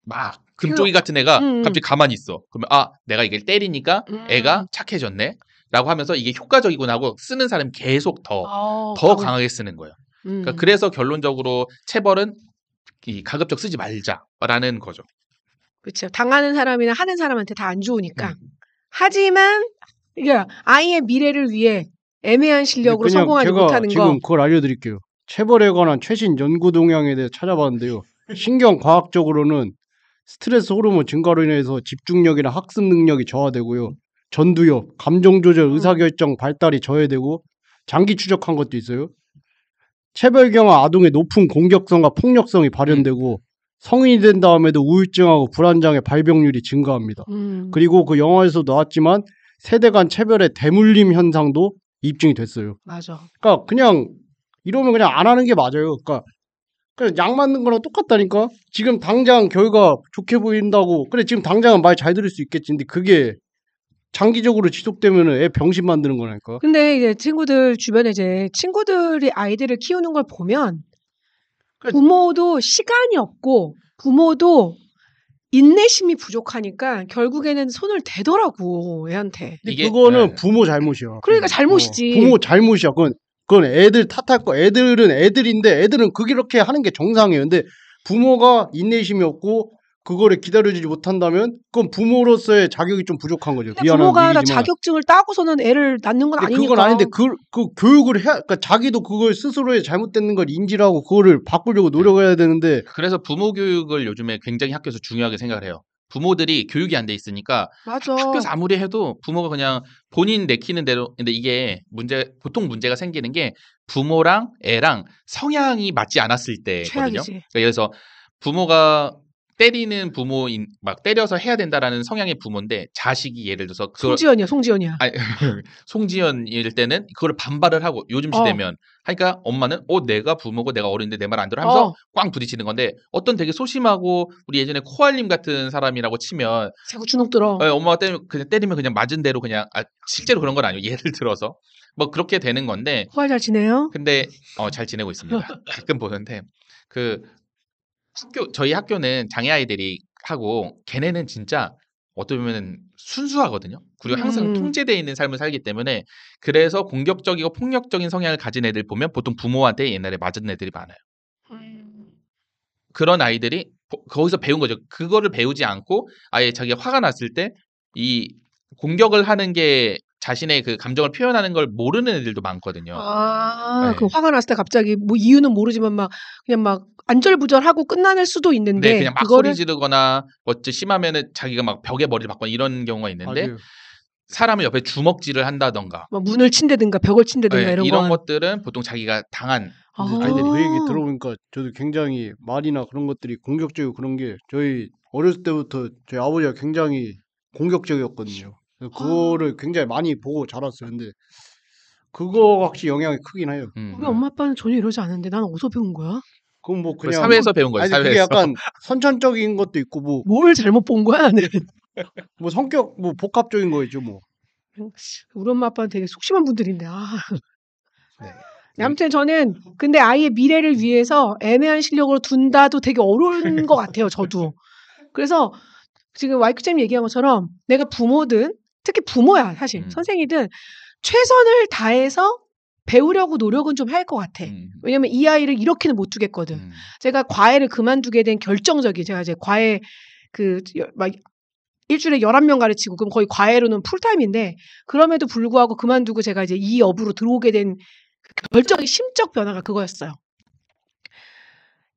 막 금쪽이 같은 애가 갑자기 가만히 있어. 그러면 내가 이걸 때리니까 애가 착해졌네. 라고 하면서 이게 효과적이구나 하고 쓰는 사람이 계속 더 강하게 쓰는 거예요. 그러니까 그래서 결론적으로 체벌은 이 가급적 쓰지 말자라는 거죠. 그렇죠. 당하는 사람이나 하는 사람한테 다 안 좋으니까. 하지만 이게 아이의 미래를 위해 애매한 실력으로 성공하지 못하는 거. 지금 그걸 알려드릴게요. 체벌에 관한 최신 연구 동향에 대해 찾아봤는데요. 신경과학적으로는 스트레스 호르몬 증가로 인해서 집중력이나 학습 능력이 저하되고요. 전두엽, 감정조절, 의사결정 발달이 저해되고 장기 추적한 것도 있어요. 체벌 경우 아동의 높은 공격성과 폭력성이 발현되고 성인이 된 다음에도 우울증하고 불안장애 발병률이 증가합니다. 그리고 그 영화에서 나왔지만 세대 간 체벌의 대물림 현상도 입증이 됐어요. 맞아. 그러니까 그냥 이러면 그냥 안 하는 게 맞아요. 그러니까 그냥 약 맞는 거랑 똑같다니까. 지금 당장 결과 좋게 보인다고. 그래 지금 당장은 말 잘 들을 수 있겠지. 근데 그게 장기적으로 지속되면 애 병신 만드는 거라니까. 근데 이제 친구들 주변에 이제 친구들이 아이들을 키우는 걸 보면 부모도 시간이 없고 부모도 인내심이 부족하니까 결국에는 손을 대더라고 애한테. 근데 그거는 부모 잘못이야. 그러니까 잘못이지. 부모 잘못이야. 그건 애들 탓할 거. 애들은 애들인데 애들은 그렇게 하는 게 정상이에요. 근데 부모가 인내심이 없고 그거를 기다려주지 못한다면 그건 부모로서의 자격이 좀 부족한 거죠. 부모가 다 자격증을 따고서는 애를 낳는 건 아니니까. 그건 아닌데 그 교육을 해야. 그러니까 자기도 그걸 스스로의 잘못된 걸 인지를 하고 그거를 바꾸려고 노력해야 되는데. 그래서 부모 교육을 요즘에 굉장히 학교에서 중요하게 생각을 해요. 부모들이 교육이 안 돼 있으니까 맞아. 학교에서 아무리 해도 부모가 그냥 본인 내키는 대로. 근데 이게 보통 문제가 생기는 게 부모랑 애랑 성향이 맞지 않았을 때거든요. 그러니까 그래서 부모가 때리는 부모인 막 때려서 해야 된다라는 성향의 부모인데 자식이 예를 들어서 송지연이야. 아니, 송지연일 때는 그걸 반발을 하고 요즘 시대면 하니까 엄마는 내가 부모고 내가 어른인데 내 말 안 들어 하면서 꽝 부딪히는 건데 어떤 되게 소심하고 우리 예전에 코알님 같은 사람이라고 치면 자꾸 주눅 들어. 엄마가 때리면 그냥 맞은 대로 그냥 실제로 그런 건 아니고 예를 들어서 뭐 그렇게 되는 건데. 코알 잘 지내요? 근데 잘 지내고 있습니다. 가끔 보는데 저희 학교는 장애 아이들이 하고 걔네는 진짜 어떻게 보면 순수하거든요. 그리고 항상 통제되어 있는 삶을 살기 때문에 그래서 공격적이고 폭력적인 성향을 가진 애들 보면 보통 부모한테 옛날에 맞은 애들이 많아요. 그런 아이들이 거기서 배운 거죠. 그거를 배우지 않고 아예 자기가 화가 났을 때 이 공격을 하는 게 자신의 그 감정을 표현하는 걸 모르는 애들도 많거든요. 네. 그 화가 났을 때 갑자기 뭐 이유는 모르지만 그냥 막 안절부절하고 끝나는 수도 있는데 그냥 막 소리 지르거나 심하면은 자기가 막 벽에 머리를 박거나 이런 경우가 있는데 맞아요. 사람을 옆에 주먹질을 한다던가 막 문을 친다든가 벽을 친다든가 이런 것들은 보통 자기가 당한 아이들이 그 얘기 들어보니까 저도 굉장히 말이나 그런 것들이 공격적이고 그런 게 저희 어렸을 때부터 저희 아버지가 굉장히 공격적이었거든요. 그거를 굉장히 많이 보고 자랐어요. 근데 그거 확실히 영향이 크긴 해요. 우리 엄마 아빠는 전혀 이러지 않은데 난 어디서 배운 거야? 그건 뭐 그냥 사회에서 배운 거예요. 아니 사회에서. 그게 약간 선천적인 것도 있고 뭘 잘못 본 거야? 뭐 성격 복합적인 거겠죠 뭐. 우리 엄마 아빠는 되게 속심한 분들인데. 아무튼 저는 근데 아이의 미래를 위해서 애매한 실력으로 둔다도 되게 어려운 것 같아요. 저도. 그래서 지금 와이크쌤 얘기한 것처럼 내가 부모든 특히 부모야 사실 선생이든 최선을 다해서 배우려고 노력은 좀 할 것 같아. 왜냐면 이 아이를 이렇게는 못 두겠거든. 제가 과외를 그만두게 된 결정적이 제가 이제 과외 막 일주일에 11명 가르치고 그럼 거의 과외로는 풀타임인데 그럼에도 불구하고 그만두고 제가 이제 이 업으로 들어오게 된 결정의 심적 변화가 그거였어요.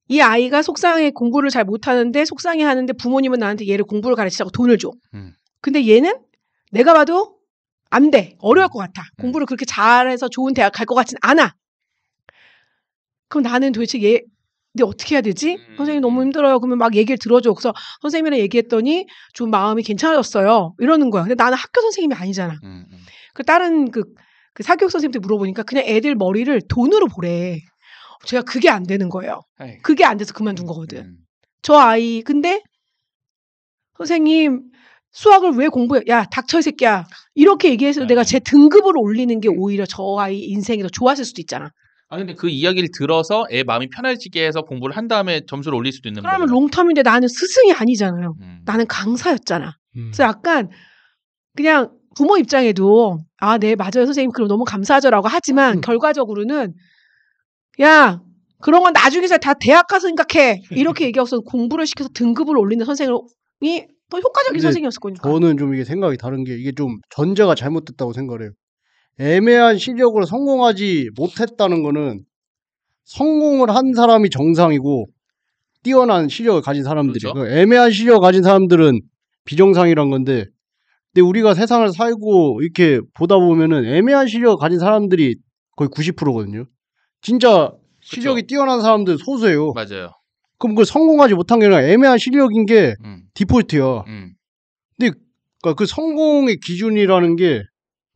이 아이가 속상해 공부를 잘 못하는데 속상해 하는데 부모님은 나한테 얘를 공부를 가르치자고 돈을 줘. 근데 얘는 내가 봐도 안 돼. 어려울 것 같아. 공부를 그렇게 잘해서 좋은 대학 갈 것 같진 않아. 그럼 나는 도대체 근데 어떻게 해야 되지? 선생님 너무 힘들어요. 그러면 막 얘기를 들어줘. 그래서 선생님이랑 얘기했더니 좀 마음이 괜찮아졌어요. 이러는 거야. 근데 나는 학교 선생님이 아니잖아. 그 다른 그 사교육 선생님한테 물어보니까 그냥 애들 머리를 돈으로 보래. 제가 그게 안 되는 거예요. 그게 안 돼서 그만둔 거거든. 저 아이 근데 선생님 수학을 왜 공부해? 야 닥쳐 이 새끼야. 이렇게 얘기해서 내가 제 등급을 올리는 게 오히려 저 아이 인생이 더 좋았을 수도 있잖아. 근데 그 이야기를 들어서 애 마음이 편해지게 해서 공부를 한 다음에 점수를 올릴 수도 있는 그러면 거잖아요. 롱텀인데 나는 스승이 아니잖아요. 음. 나는 강사였잖아. 그래서 약간 그냥 부모 입장에도 네 맞아요 선생님 그럼 너무 감사하죠라고 하지만 결과적으로는 야 그런 건 나중에서 다 대학 가서 생각해 이렇게 얘기하고서 공부를 시켜서 등급을 올리는 선생님이 더 효과적인 근데 선생님이었을 거니까. 저는 좀 이게 생각이 다른 게 이게 좀 전제가 잘못됐다고 생각을 해요. 애매한 실력으로 성공하지 못했다는 거는 성공을 한 사람이 정상이고 뛰어난 실력을 가진 사람들이 그렇죠. 그 애매한 실력을 가진 사람들은 비정상이란 건데 근데 우리가 세상을 살고 이렇게 보다 보면은 애매한 실력을 가진 사람들이 거의 90%거든요. 진짜 실력이 뛰어난 사람들 소수예요. 맞아요. 그럼 그 성공하지 못한 게 아니라 애매한 실력인 게 디폴트야. 근데 그러니까 그 성공의 기준이라는 게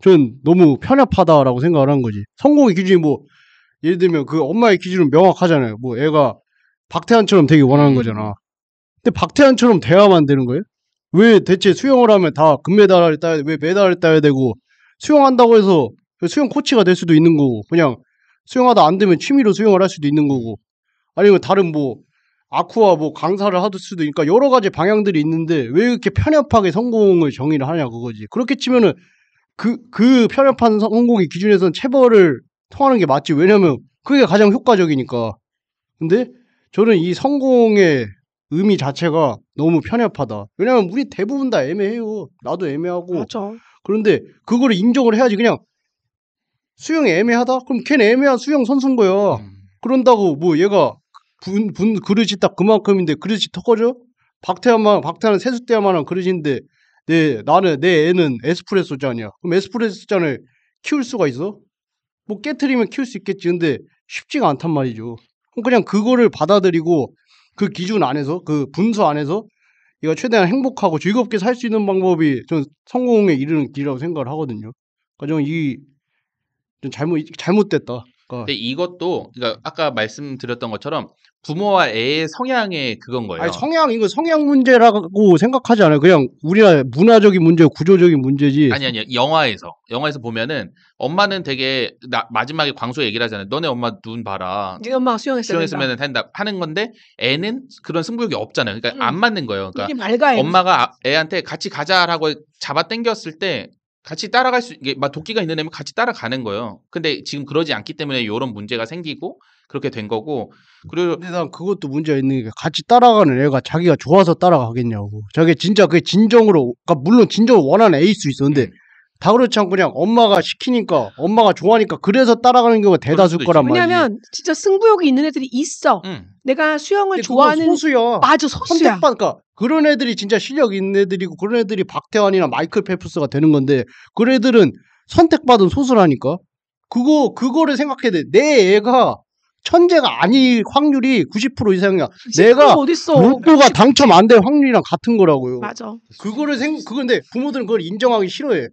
전 너무 편협하다라고 생각을 한 거지. 성공의 기준이 뭐 예를 들면 그 엄마의 기준은 명확하잖아요. 뭐 애가 박태환처럼 되기 원하는 거잖아. 근데 박태환처럼 돼야만 되는 거예요? 왜 대체 수영을 하면 다 금메달을 따야 왜 메달을 따야 되고 수영한다고 해서 수영 코치가 될 수도 있는 거고 그냥 수영하다 안 되면 취미로 수영을 할 수도 있는 거고 아니면 다른 뭐 아쿠아 뭐 강사를 할 수도 있으니까 여러 가지 방향들이 있는데 왜 이렇게 편협하게 성공을 정의를 하냐 그거지. 그렇게 치면은 그 편협한 성공의 기준에서는 체벌을 통하는 게 맞지. 왜냐면 그게 가장 효과적이니까. 근데 저는 이 성공의 의미 자체가 너무 편협하다. 왜냐면 우리 대부분 다 애매해요. 나도 애매하고. 맞아. 그런데 그거를 인정을 해야지. 그냥 수영이 애매하다? 그럼 걔는 애매한 수영 선수인 거야. 그런다고 뭐 얘가 그릇이 딱 그만큼인데 그릇이 더 커져? 박태환은 세숫대야만한 그릇인데 나는 내 애는 에스프레소 잔이야. 그럼 에스프레소 잔을 키울 수가 있어? 뭐 깨트리면 키울 수 있겠지. 근데 쉽지가 않단 말이죠. 그냥 그거를 받아들이고 그 기준 안에서 그 분수 안에서 얘가 최대한 행복하고 즐겁게 살 수 있는 방법이 전 성공에 이르는 길이라고 생각을 하거든요. 그러니까 좀 잘못됐다. 근데 이것도 그러니까 아까 말씀드렸던 것처럼 부모와 애의 성향의 그건 거예요. 아니 이거 성향 문제라고 생각하지 않아요. 그냥 우리나라 문화적인 문제, 구조적인 문제지. 아니 영화에서 보면은 엄마는 되게 마지막에 광수 얘기를 하잖아요. 너네 엄마 눈 봐라. 네 엄마가 수영했으면 된다 하는 건데 애는 그런 승부욕이 없잖아요. 그러니까 안 맞는 거예요. 그러니까 맑아, 엄마가 애한테 같이 가자라고 잡아 당겼을 때 같이 따라갈 이게 막 도끼가 있는 애면 같이 따라가는 거예요. 근데 지금 그러지 않기 때문에 이런 문제가 생기고 그렇게 된 거고. 그리고 근데 난 그것도 문제가 있는 게 같이 따라가는 애가 자기가 좋아서 따라가겠냐고. 자기 진짜 그게 진정으로 그러니까 물론 진정으로 원하는 애일 수 있어. 근데 다 그렇지 않고 그냥 엄마가 시키니까 엄마가 좋아하니까 그래서 따라가는 경우가 대다수일 거란 말이지. 왜냐면 진짜 승부욕이 있는 애들이 있어. 내가 수영을 좋아하는 소수야. 맞아 소수야. 그러니까 그런 애들이 진짜 실력 있는 애들이고 그런 애들이 박태환이나 마이클 펠프스가 되는 건데 그런 애들은 선택받은 소수라니까. 그거를 생각해야 돼. 내 애가 천재가 아닐 확률이 90% 이상이야. 내가 로또가 당첨 안 될 확률이랑 같은 거라고요. 맞아. 그건데 부모들은 그걸 인정하기 싫어해.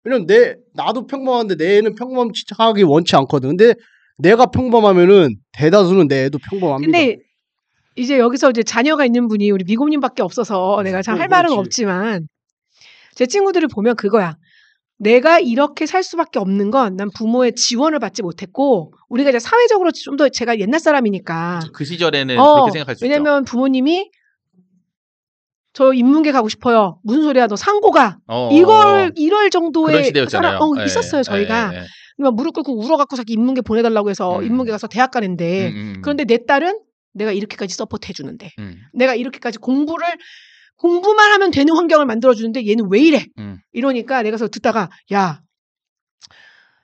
왜냐면 나도 평범한데 내 애는 평범하기 원치 않거든. 근데 내가 평범하면은 대다수는 내 애도 평범합니다. 근데 이제 여기서 이제 자녀가 있는 분이 우리 미곰님밖에 없어서 내가 참 할 말은 없지만 제 친구들을 보면 그거야. 내가 이렇게 살 수밖에 없는 건 난 부모의 지원을 받지 못했고 우리가 이제 사회적으로 좀 더 제가 옛날 사람이니까 그 시절에는 그렇게 생각할 수 있죠. 왜냐면 부모님이 저 인문계 가고 싶어요. 무슨 소리야 너 상고가 이럴 정도의 그런 시대였잖아요. 있었어요 저희가. 무릎 꿇고 울어갖고 자기 인문계 보내달라고 해서 인문계 가서 대학 가는데 그런데 내 딸은 내가 이렇게까지 서포트 해주는데 내가 이렇게까지 공부만 하면 되는 환경을 만들어주는데 얘는 왜 이래? 이러니까 내가 그래서 듣다가 야,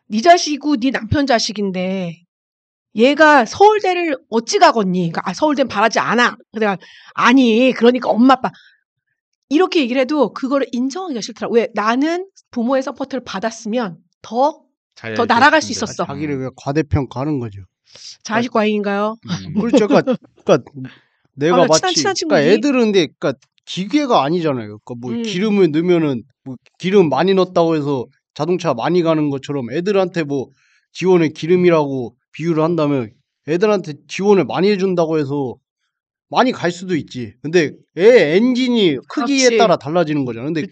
네 자식이고 네 남편 자식인데 얘가 서울대를 어찌 가겠니? 그러니까 서울대는 바라지 않아. 내가 아니 그러니까 엄마 아빠 이렇게 얘기를 해도 그거를 인정하기가 싫더라. 왜? 나는 부모의 서포트를 받았으면 더 날아갈 수 있었어. 자기를 왜 과대평가하는 거죠. 자식 과잉인가요? 그렇죠. 그러니까 내가 마치 친한 애들은 그러니까 기계가 아니잖아요. 그러니까 뭐 기름을 넣으면은 뭐 기름 많이 넣었다고 해서 자동차 많이 가는 것처럼 애들한테 뭐 지원을 기름이라고 비유를 한다면 애들한테 지원을 많이 해준다고 해서 많이 갈 수도 있지. 근데 애 엔진이 크기에 따라 달라지는 거잖아. 근데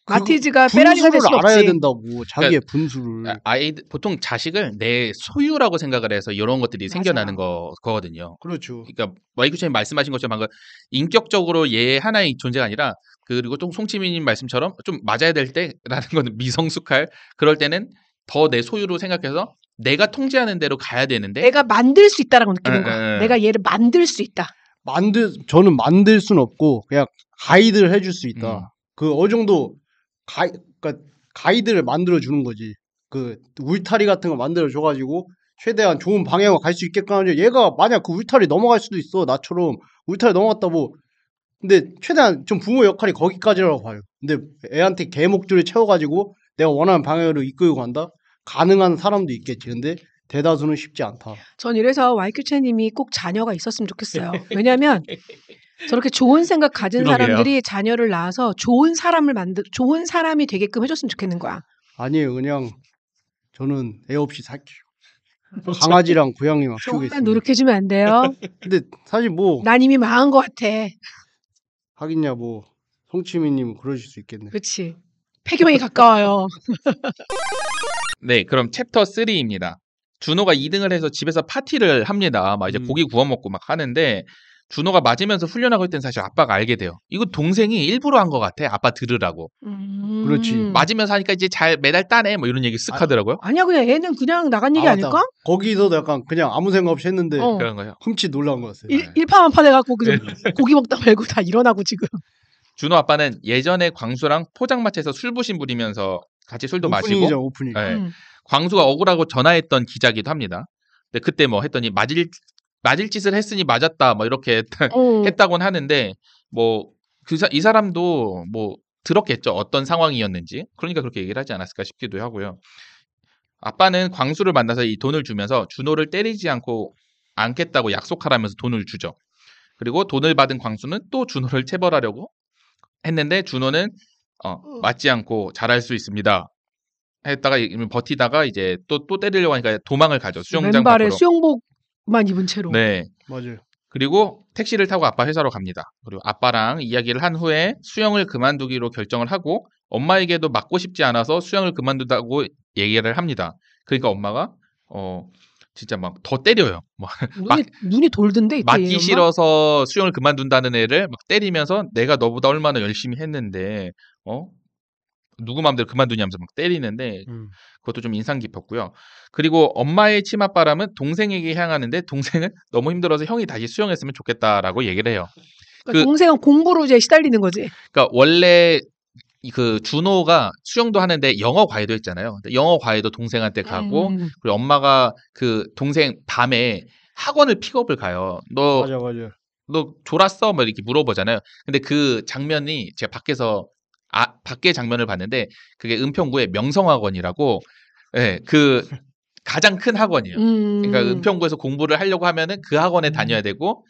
마티즈가 페라리가 될 분수를 수 알아야 없지. 된다고 자기의 분수를. 아이들 보통 자식을 내 소유라고 생각을 해서 이런 것들이 맞아요. 생겨나는 거거든요. 그렇죠. 그러니까 와이큐님 말씀하신 것처럼 방금 인격적으로 얘 하나의 존재가 아니라 그리고 또 송치민님 말씀처럼 좀 맞아야 될 때라는 거는 미성숙할 그럴 때는 더 내 소유로 생각해서 내가 통제하는 대로 가야 되는데 내가 만들 수 있다라고 느끼는 거야. 에. 내가 얘를 만들 수 있다. 저는 만들 수는 없고 그냥 가이드를 해줄 수 있다. 음. 그 어느 정도 그러니까 가이드를 만들어 주는 거지. 그 울타리 같은 거 만들어 줘가지고 최대한 좋은 방향으로 갈 수 있게끔 하면 얘가 만약 그 울타리 넘어갈 수도 있어. 나처럼 울타리 넘어갔다 뭐. 근데 최대한 좀 부모 역할이 거기까지라고 봐요. 근데 애한테 개목줄을 채워가지고 내가 원하는 방향으로 이끌고 간다? 가능한 사람도 있겠지. 근데 대다수는 쉽지 않다. 전 이래서 와이큐체님이 꼭 자녀가 있었으면 좋겠어요. 왜냐하면 저렇게 좋은 생각 가진 그러게요. 사람들이 자녀를 낳아서 좋은 사람이 되게끔 해줬으면 좋겠는 거야. 아니에요. 그냥 저는 애 없이 살게요. 강아지랑 고양이만 조금만 키우겠습니다. 노력해주면 안 돼요? 근데 사실 뭐 난 이미 망한 것 같아. 하긴야 뭐 송치미님 그러실 수 있겠네. 그렇지. 폐교에 가까워요. 네, 그럼 챕터 3입니다. 준호가 2등을 해서 집에서 파티를 합니다. 막 이제 고기 구워 먹고 막 하는데 준호가 맞으면서 훈련하고 있던 사실 아빠가 알게 돼요. 이거 동생이 일부러 한 것 같아. 아빠 들으라고. 그렇지. 맞으면서 하니까 이제 잘 매달 따네. 뭐 이런 얘기 쓱 하더라고요. 아니야 그냥 애는 그냥 나간 얘기 아, 아닐까? 맞다. 거기서도 약간 그냥 아무 생각 없이 했는데 어. 그런 거요. 흠칫 놀란 거였어요. 일파만파 돼갖고 그냥 고기 먹다 말고 다 일어나고 지금. 준호 아빠는 예전에 광수랑 포장마차에서 술부심 부리면서 같이 술도 마시고 오프닝이죠, 오프닝. 네. 광수가 억울하고 전화했던 기자기도 합니다. 근데 그때 뭐 했더니 맞을 짓을 했으니 맞았다 뭐 이렇게 했다고는 하는데 뭐 이 사람도 뭐 들었겠죠. 어떤 상황이었는지. 그러니까 그렇게 얘기를 하지 않았을까 싶기도 하고요. 아빠는 광수를 만나서 이 돈을 주면서 준호를 때리지 않겠다고 약속하라면서 돈을 주죠. 그리고 돈을 받은 광수는 또 준호를 체벌하려고 했는데 준호는 맞지 않고 잘할 수 있습니다. 했다가 버티다가 이제 또 때리려고 하니까 도망을 가죠. 수영장 맨발에 밖으로. 수영복만 입은 채로. 네. 맞아요. 그리고 택시를 타고 아빠 회사로 갑니다. 그리고 아빠랑 이야기를 한 후에 수영을 그만두기로 결정을 하고 엄마에게도 맞고 싶지 않아서 수영을 그만둔다고 얘기를 합니다. 그러니까 엄마가 진짜 막 더 때려요. 뭐 눈이 돌던데 이때 맞기 얘 엄마? 싫어서 수영을 그만둔다는 애를 막 때리면서 내가 너보다 얼마나 열심히 했는데 누구 마음대로 그만두냐면서 막 때리는데 그것도 좀 인상 깊었고요. 그리고 엄마의 치맛바람은 동생에게 향하는데 동생은 너무 힘들어서 형이 다시 수영했으면 좋겠다라고 얘기를 해요. 그러니까 동생은 공부로 이제 시달리는 거지. 그러니까 원래 그 준호가 수영도 하는데 영어 과외도 했잖아요. 근데 영어 과외도 동생한테 가고 그리고 엄마가 그 동생 밤에 학원을 픽업을 가요. 맞아. 너 졸았어? 뭐 이렇게 물어보잖아요. 근데 그 장면이 제가 밖에 장면을 봤는데 그게 은평구의 명성학원이라고 그 가장 큰 학원이에요. 그러니까 은평구에서 공부를 하려고 하면은 그 학원에 다녀야 되고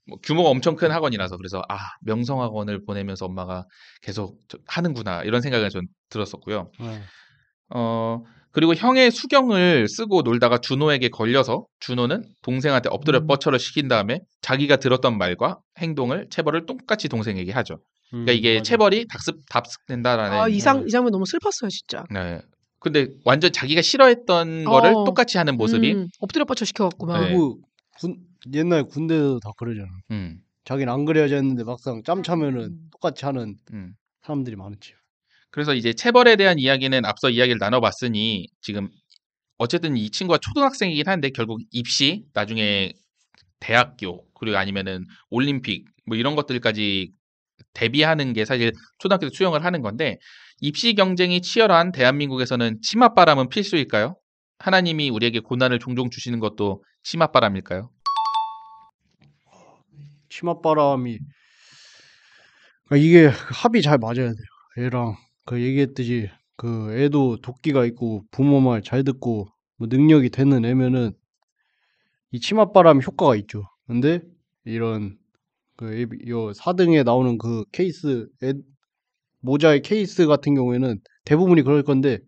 뭐 규모가 엄청 큰 학원이라서 그래서 명성학원을 보내면서 엄마가 계속 하는구나 이런 생각을 좀 들었었고요. 그리고 형의 수경을 쓰고 놀다가 준호에게 걸려서 준호는 동생한테 엎드려 뻗쳐를 시킨 다음에 자기가 들었던 말과 행동을 체벌을 똑같이 동생에게 하죠. 그러니까 이게 맞아. 체벌이 답습된다라는. 이 장면 너무 슬펐어요 진짜. 네. 근데 완전 자기가 싫어했던 거를 똑같이 하는 모습이. 엎드려 뻗쳐 시켜갖구만. 네. 그리고 옛날 군대도 다 그러잖아. 자기는 안 그래야지 했는데 막상 짬 차면은 똑같이 하는 사람들이 많았지. 그래서 이제 체벌에 대한 이야기는 앞서 이야기를 나눠봤으니 지금 어쨌든 이 친구가 초등학생이긴 한데 결국 입시, 나중에 대학교 그리고 아니면은 올림픽 뭐 이런 것들까지 대비하는 게 사실 초등학교 때 수영을 하는 건데 입시 경쟁이 치열한 대한민국에서는 치맛바람은 필수일까요? 하나님이 우리에게 고난을 종종 주시는 것도 치맛바람일까요? 치맛바람이 그러니까 이게 합이 잘 맞아야 돼요. 애랑 그 얘기했듯이 그 애도 도끼가 있고 부모 말 잘 듣고 뭐 능력이 되는 애면은 이 치맛바람 효과가 있죠. 근데 이런 그 4등에 나오는 그 케이스 모자의 케이스 같은 경우에는 대부분이 그럴 건데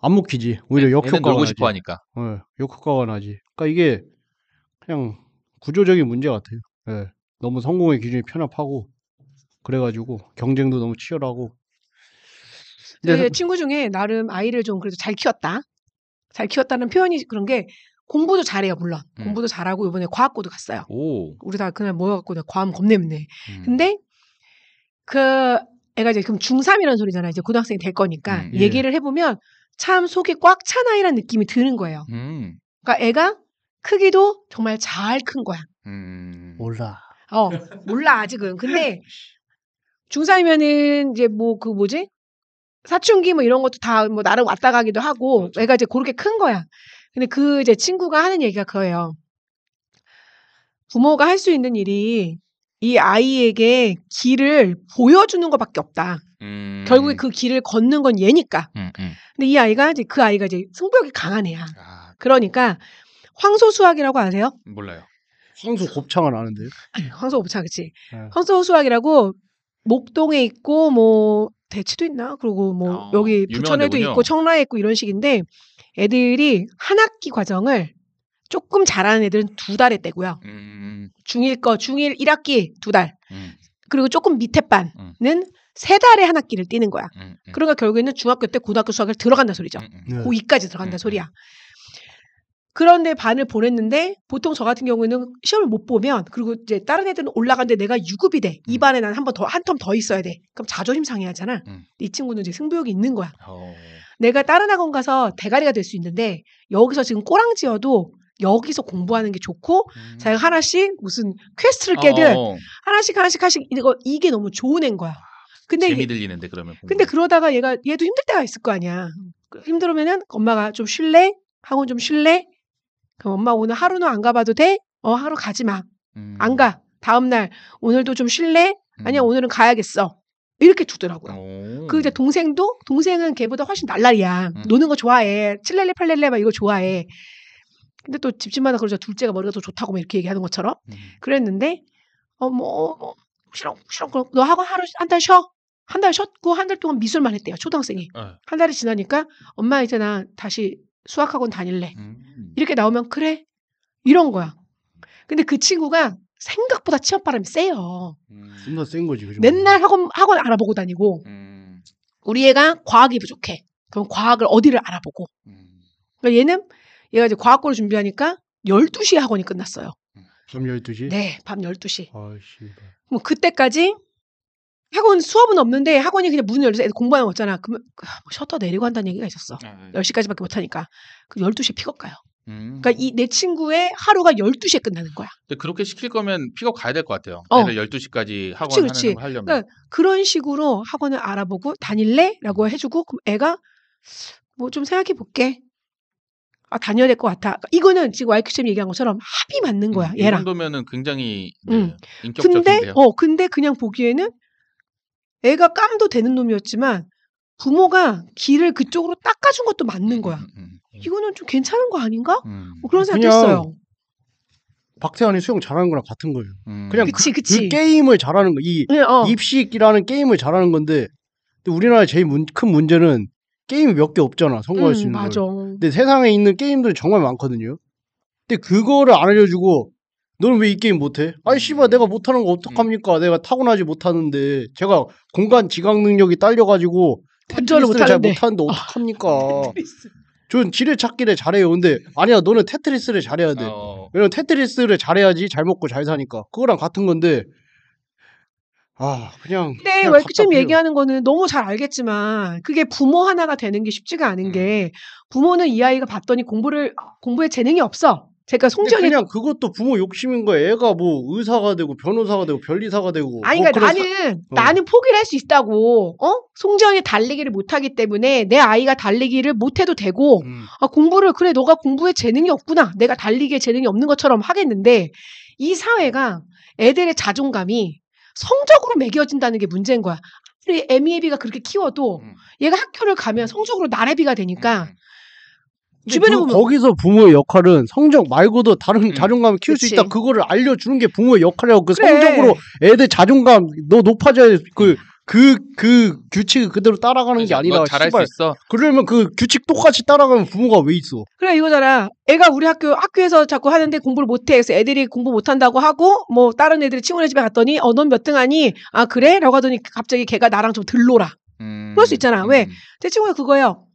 안 먹히지. 오히려 역효과가 놀고 나지. 싶어 하니까. 역효과가 나지. 그러니까 이게 그냥 구조적인 문제 같아요. 너무 성공의 기준이 편협하고 그래가지고 경쟁도 너무 치열하고 근데 제 친구 중에 나름 아이를 좀 그래도 잘 키웠다. 잘 키웠다는 표현이 그런 게 공부도 잘해요, 물론. 공부도 잘하고 이번에 과학고도 갔어요. 오. 우리 다 그날 모여갖고 내가 과학 겁내네. 음. 근데 그 애가 이제 그럼 중3이라는 소리잖아요. 이제 고등학생이 될 거니까 예. 얘기를 해보면 참 속이 꽉 찬 아이라는 느낌이 드는 거예요. 그러니까 애가 크기도 정말 잘 큰 거야. 몰라. 몰라 아직은. 근데 중3이면은 이제 뭐 그 뭐지? 사춘기 뭐 이런 것도 다 뭐 나름 왔다 가기도 하고 그렇죠. 애가 이제 그렇게 큰 거야. 근데 그 이제 친구가 하는 얘기가 그거예요. 부모가 할 수 있는 일이 이 아이에게 길을 보여주는 것밖에 없다. 결국에 그 길을 걷는 건 얘니까. 근데 이 아이가 이제 그 아이가 이제 승부욕이 강한 애야. 아, 그러니까 황소수학이라고 아세요? 몰라요. 황소 곱창은 아는데요. 황소곱창 그치? 네. 황소수학이라고 목동에 있고 뭐 대치도 있나? 그리고 뭐 여기 부천에도 유명한 있고 청라에 있고 이런 식인데 애들이 한 학기 과정을 조금 잘하는 애들은 2달에 떼고요. 중1 1학기 2달. 그리고 조금 밑에 반은 3달에 한 학기를 띄는 거야. 그러니까 결국에는 중학교 때 고등학교 수학을 들어간다 소리죠. 네. 고2까지 들어간다 소리야. 그런데 반을 보냈는데 보통 저 같은 경우에는 시험을 못 보면 그리고 이제 다른 애들은 올라가는데 내가 유급이 돼. 이 반에 난 한 텀 더 있어야 돼. 그럼 자존심 상해하잖아. 이 친구는 이제 승부욕이 있는 거야. 내가 다른 학원 가서 대가리가 될 수 있는데 여기서 지금 꼬랑지어도 여기서 공부하는 게 좋고 자기가 하나씩 무슨 퀘스트를 깨든 하나씩 이게 너무 좋은 애인 거야. 근데 재미 들리는데 그러면. 근데 그러다가 얘도 힘들 때가 있을 거 아니야. 힘들으면은 엄마가 좀 쉴래? 학원 좀 쉴래? 그럼 엄마 오늘 하루는 안 가봐도 돼? 하루 가지 마. 안 가. 다음날 오늘도 좀 쉴래? 아니야 오늘은 가야겠어. 이렇게 두더라고요. 그 이제 동생은 걔보다 훨씬 날라리야. 노는 거 좋아해. 칠렐레 팔렐레 막 이거 좋아해. 근데 또 집집마다 그러죠. 둘째가 머리가 더 좋다고 막 이렇게 얘기하는 것처럼. 그랬는데 싫어. 너 학원 하루 한 달 쉬어. 한 달 쉬었고 한 달 동안 미술만 했대요. 초등학생이. 한 달이 지나니까 엄마 이제 나 다시 수학학원 다닐래. 이렇게 나오면 그래. 이런 거야. 근데 그 친구가 생각보다 취업바람이 세요. 존나 센 거지. 그죠? 맨날 학원 알아보고 다니고 우리 애가 과학이 부족해. 그럼 과학을 어디를 알아보고. 그러니까 얘가 이제 과학고를 준비하니까 12시에 학원이 끝났어요. 밤 12시? 네. 밤 12시. 아이씨. 뭐 그때까지 학원 수업은 없는데 학원이 그냥 문을 열어서 애들 공부하는 거 있잖아. 그러면 셔터 내리고 한다는 얘기가 있었어. 10시까지밖에 못하니까. 그 12시에 픽업 가요. 그러니까 내 친구의 하루가 12시에 끝나는 거야. 근데 그렇게 시킬 거면 픽업 가야 될 것 같아요. 애들 12시까지 학원 그치. 하려면. 그러니까 그런 식으로 학원을 알아보고 다닐래? 라고 해주고 그럼 애가 뭐 좀 생각해 볼게. 다녀야 될 것 같아. 이거는 지금 YQ쌤이 얘기한 것처럼 합이 맞는 거야. 이 얘랑. 정도면은 굉장히 인격적인데요. 근데 그냥 보기에는 애가 깜도 되는 놈이었지만 부모가 길을 그쪽으로 닦아준 것도 맞는 거야. 이거는 좀 괜찮은 거 아닌가? 뭐 그런 생각했어요. 박태환이 수영 잘하는 거랑 같은 거예요. 그냥 그치. 그 게임을 잘하는 거. 입시라는 게임을 잘하는 건데 근데 우리나라의 제일 큰 문제는 게임이 몇 개 없잖아. 성공할 수 있는 맞아. 걸. 근데 세상에 있는 게임들이 정말 많거든요. 근데 그거를 안 알려주고 너는 왜 이 게임 못해? 아이 씨발 내가 못하는 거 어떡합니까? 내가 타고나지 못하는데 제가 공간 지각 능력이 딸려가지고 테트리스를 잘 못하는데 어떡합니까? 전 지뢰찾기를 잘해요. 근데 아니야 너는 테트리스를 잘해야 돼. 왜냐면 테트리스를 잘해야지 잘 먹고 잘 사니까. 그거랑 같은 건데 근데 YQ쌤이 얘기하는 거는 너무 잘 알겠지만 그게 부모 하나가 되는 게 쉽지가 않은 게 부모는 이 아이가 봤더니 공부에 재능이 없어. 제가 송지연이 그냥 그것도 부모 욕심인 거야. 애가 뭐 의사가 되고 변호사가 되고 변리사가 되고. 아니 그러니까 나는 포기를 할 수 있다고. 송지연이 달리기를 못하기 때문에 내 아이가 달리기를 못해도 되고 공부를 그래 너가 공부에 재능이 없구나. 내가 달리기에 재능이 없는 것처럼 하겠는데 이 사회가 애들의 자존감이 성적으로 매겨진다는 게 문제인 거야. 우리 애미애비가 그렇게 키워도 얘가 학교를 가면 성적으로 나래비가 되니까 주변에 보면 거기서 부모의 역할은 성적 말고도 다른 자존감을 키울 수 있다. 그거를 알려주는 게 부모의 역할이라고. 그 성적으로 애들 자존감 너 높아져야 그 규칙을 그대로 따라가는 게 아니라 잘할 수 있어. 그러면 그 규칙 똑같이 따라가면 부모가 왜 있어? 그래 이거잖아. 애가 우리 학교에서 자꾸 하는데 공부를 못해. 그래서 애들이 공부 못한다고 하고 뭐 다른 애들이 친구네 집에 갔더니 넌 몇 등 하니? 아 그래? 라고 하더니 갑자기 걔가 나랑 좀 덜 놀아. 그럴 수 있잖아. 왜? 제 친구가 그거예요.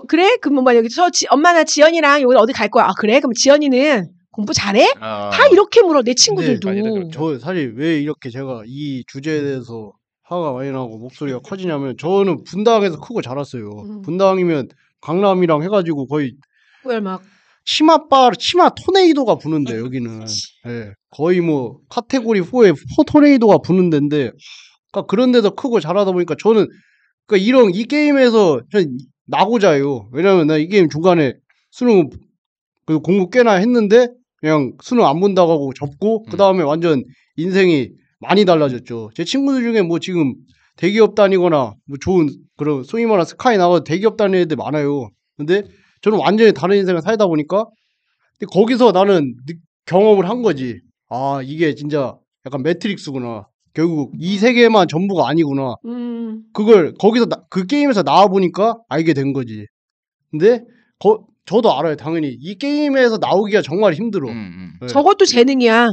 그래? 그럼 뭐 여기 엄마 나 지연이랑 여기 어디 갈 거야. 아 그래? 그럼 지연이는 공부 잘해? 다 이렇게 물어 내 친구들도. 저 사실 왜 이렇게 제가 이 주제에 대해서 화가 많이 나고 목소리가 커지냐면 저는 분당에서 크고 자랐어요. 분당이면 강남이랑 해가지고 거의 막 치마 토네이도가 부는데 여기는 예, 거의 뭐 카테고리 4에 토네이도가 부는 데인데 그러니까 그런 데서 크고 자라다 보니까 저는 그러니까 이 게임에서 전 나고자예요. 왜냐면 나 이 게임 중간에 수능 그리고 공부 꽤나 했는데 그냥 수능 안 본다고 하고 접고 그 다음에 완전 인생이 많이 달라졌죠. 제 친구들 중에 뭐 지금 대기업 다니거나 뭐 좋은 그런 소위 말하는 스카이 나가서 대기업 다니는 애들 많아요. 근데 저는 완전히 다른 인생을 살다 보니까 근데 거기서 나는 경험을 한 거지. 아 이게 진짜 약간 매트릭스구나. 결국 이 세계만 전부가 아니구나. 그걸 거기서 그 게임에서 나와 보니까 알게 된 거지. 근데 저도 알아요. 당연히 이 게임에서 나오기가 정말 힘들어. 네. 저것도 재능이야.